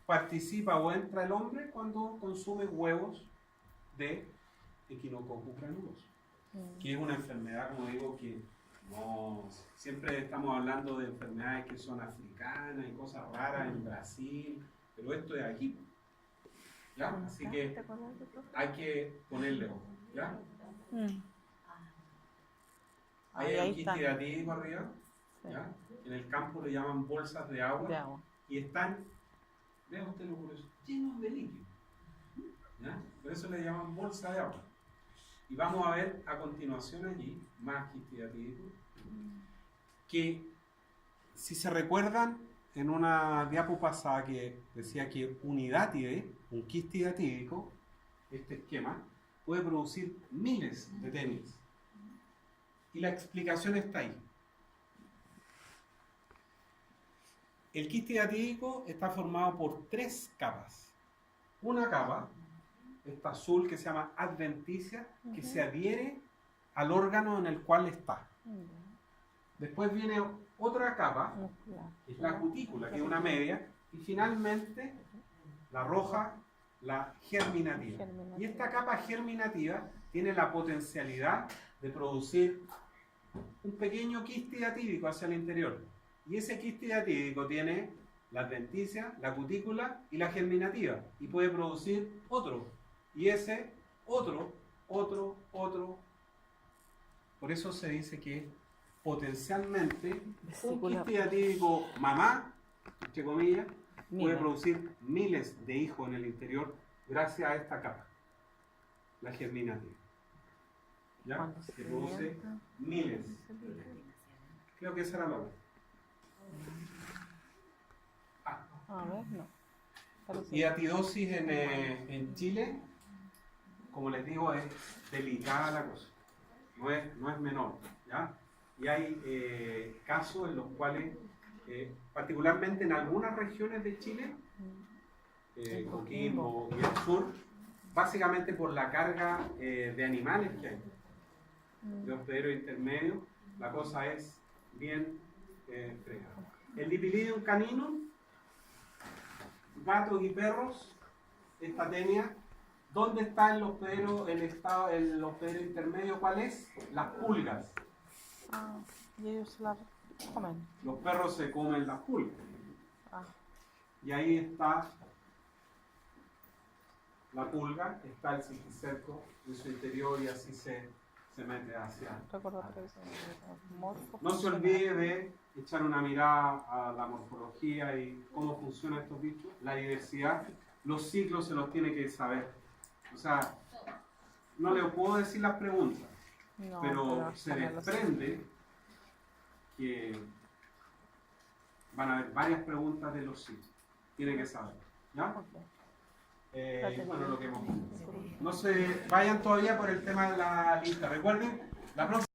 participa o entra el hombre? Cuando consume huevos de Echinococcus granuloso, que es una enfermedad, como digo, que no, siempre estamos hablando de enfermedades que son africanas y cosas raras en Brasil, pero esto es aquí. ¿Ya? Así que hay que ponerle ojo. ¿Ya? Hay un Ahí quiste está. hidratídico arriba. Sí. ¿Ya? En el campo le llaman bolsas de agua. De agua. Y están, vea usted lo curioso, llenos de líquido. ¿Ya? Por eso le llaman bolsa de agua. Y vamos a ver a continuación allí, más quiste hidratídico, que si se recuerdan en una diapo pasada que decía que un hidátide, un quiste hidratídico, este esquema, puede producir miles de tenias. Y la explicación está ahí. El quiste hidratídico está formado por 3 capas. Una capa, esta azul que se llama adventicia, que se adhiere al órgano en el cual está. Después viene otra capa, que es la cutícula, que es una media, y finalmente la roja, la germinativa. Y esta capa germinativa tiene la potencialidad de producir un pequeño quiste hidratídico hacia el interior. Y ese quiste hidratídico tiene la adventicia, la cutícula y la germinativa. Y puede producir otro. Y ese otro. Por eso se dice que potencialmente un quiste hidratídico mamá, entre comillas, puede producir miles de hijos en el interior gracias a esta capa, la germinativa. ¿Ya? Se produce miles. Creo que esa era la otra. A ver, no. Parece Hidatidosis en Chile, como les digo, es delicada la cosa. No es menor. ¿Ya? Y hay casos en los cuales, particularmente en algunas regiones de Chile, Coquimbo y el sur, básicamente por la carga de animales que hay, de hospedero intermedio, la cosa es bien fregada. El Dipilidium caninum, gatos y perros, esta tenia, ¿dónde está el hospedero intermedio? ¿Cuál es? Las pulgas. y ellos la comen. Los perros se comen las pulgas. Ah. Y ahí está la pulga, está el cisticerco en su interior y así se se mete hacia. Recordatorio morfo. No se olvide de echar una mirada a la morfología y cómo funcionan estos bichos, la diversidad, los ciclos se los tiene que saber. O sea, no le puedo decir las preguntas, No, pero se ponerlo así. desprende que van a haber varias preguntas de los ciclos. Tiene que saber. ¿Ya? Ok. Bueno, lo que hemos visto. No se vayan todavía por el tema de la lista. Recuerden, la próxima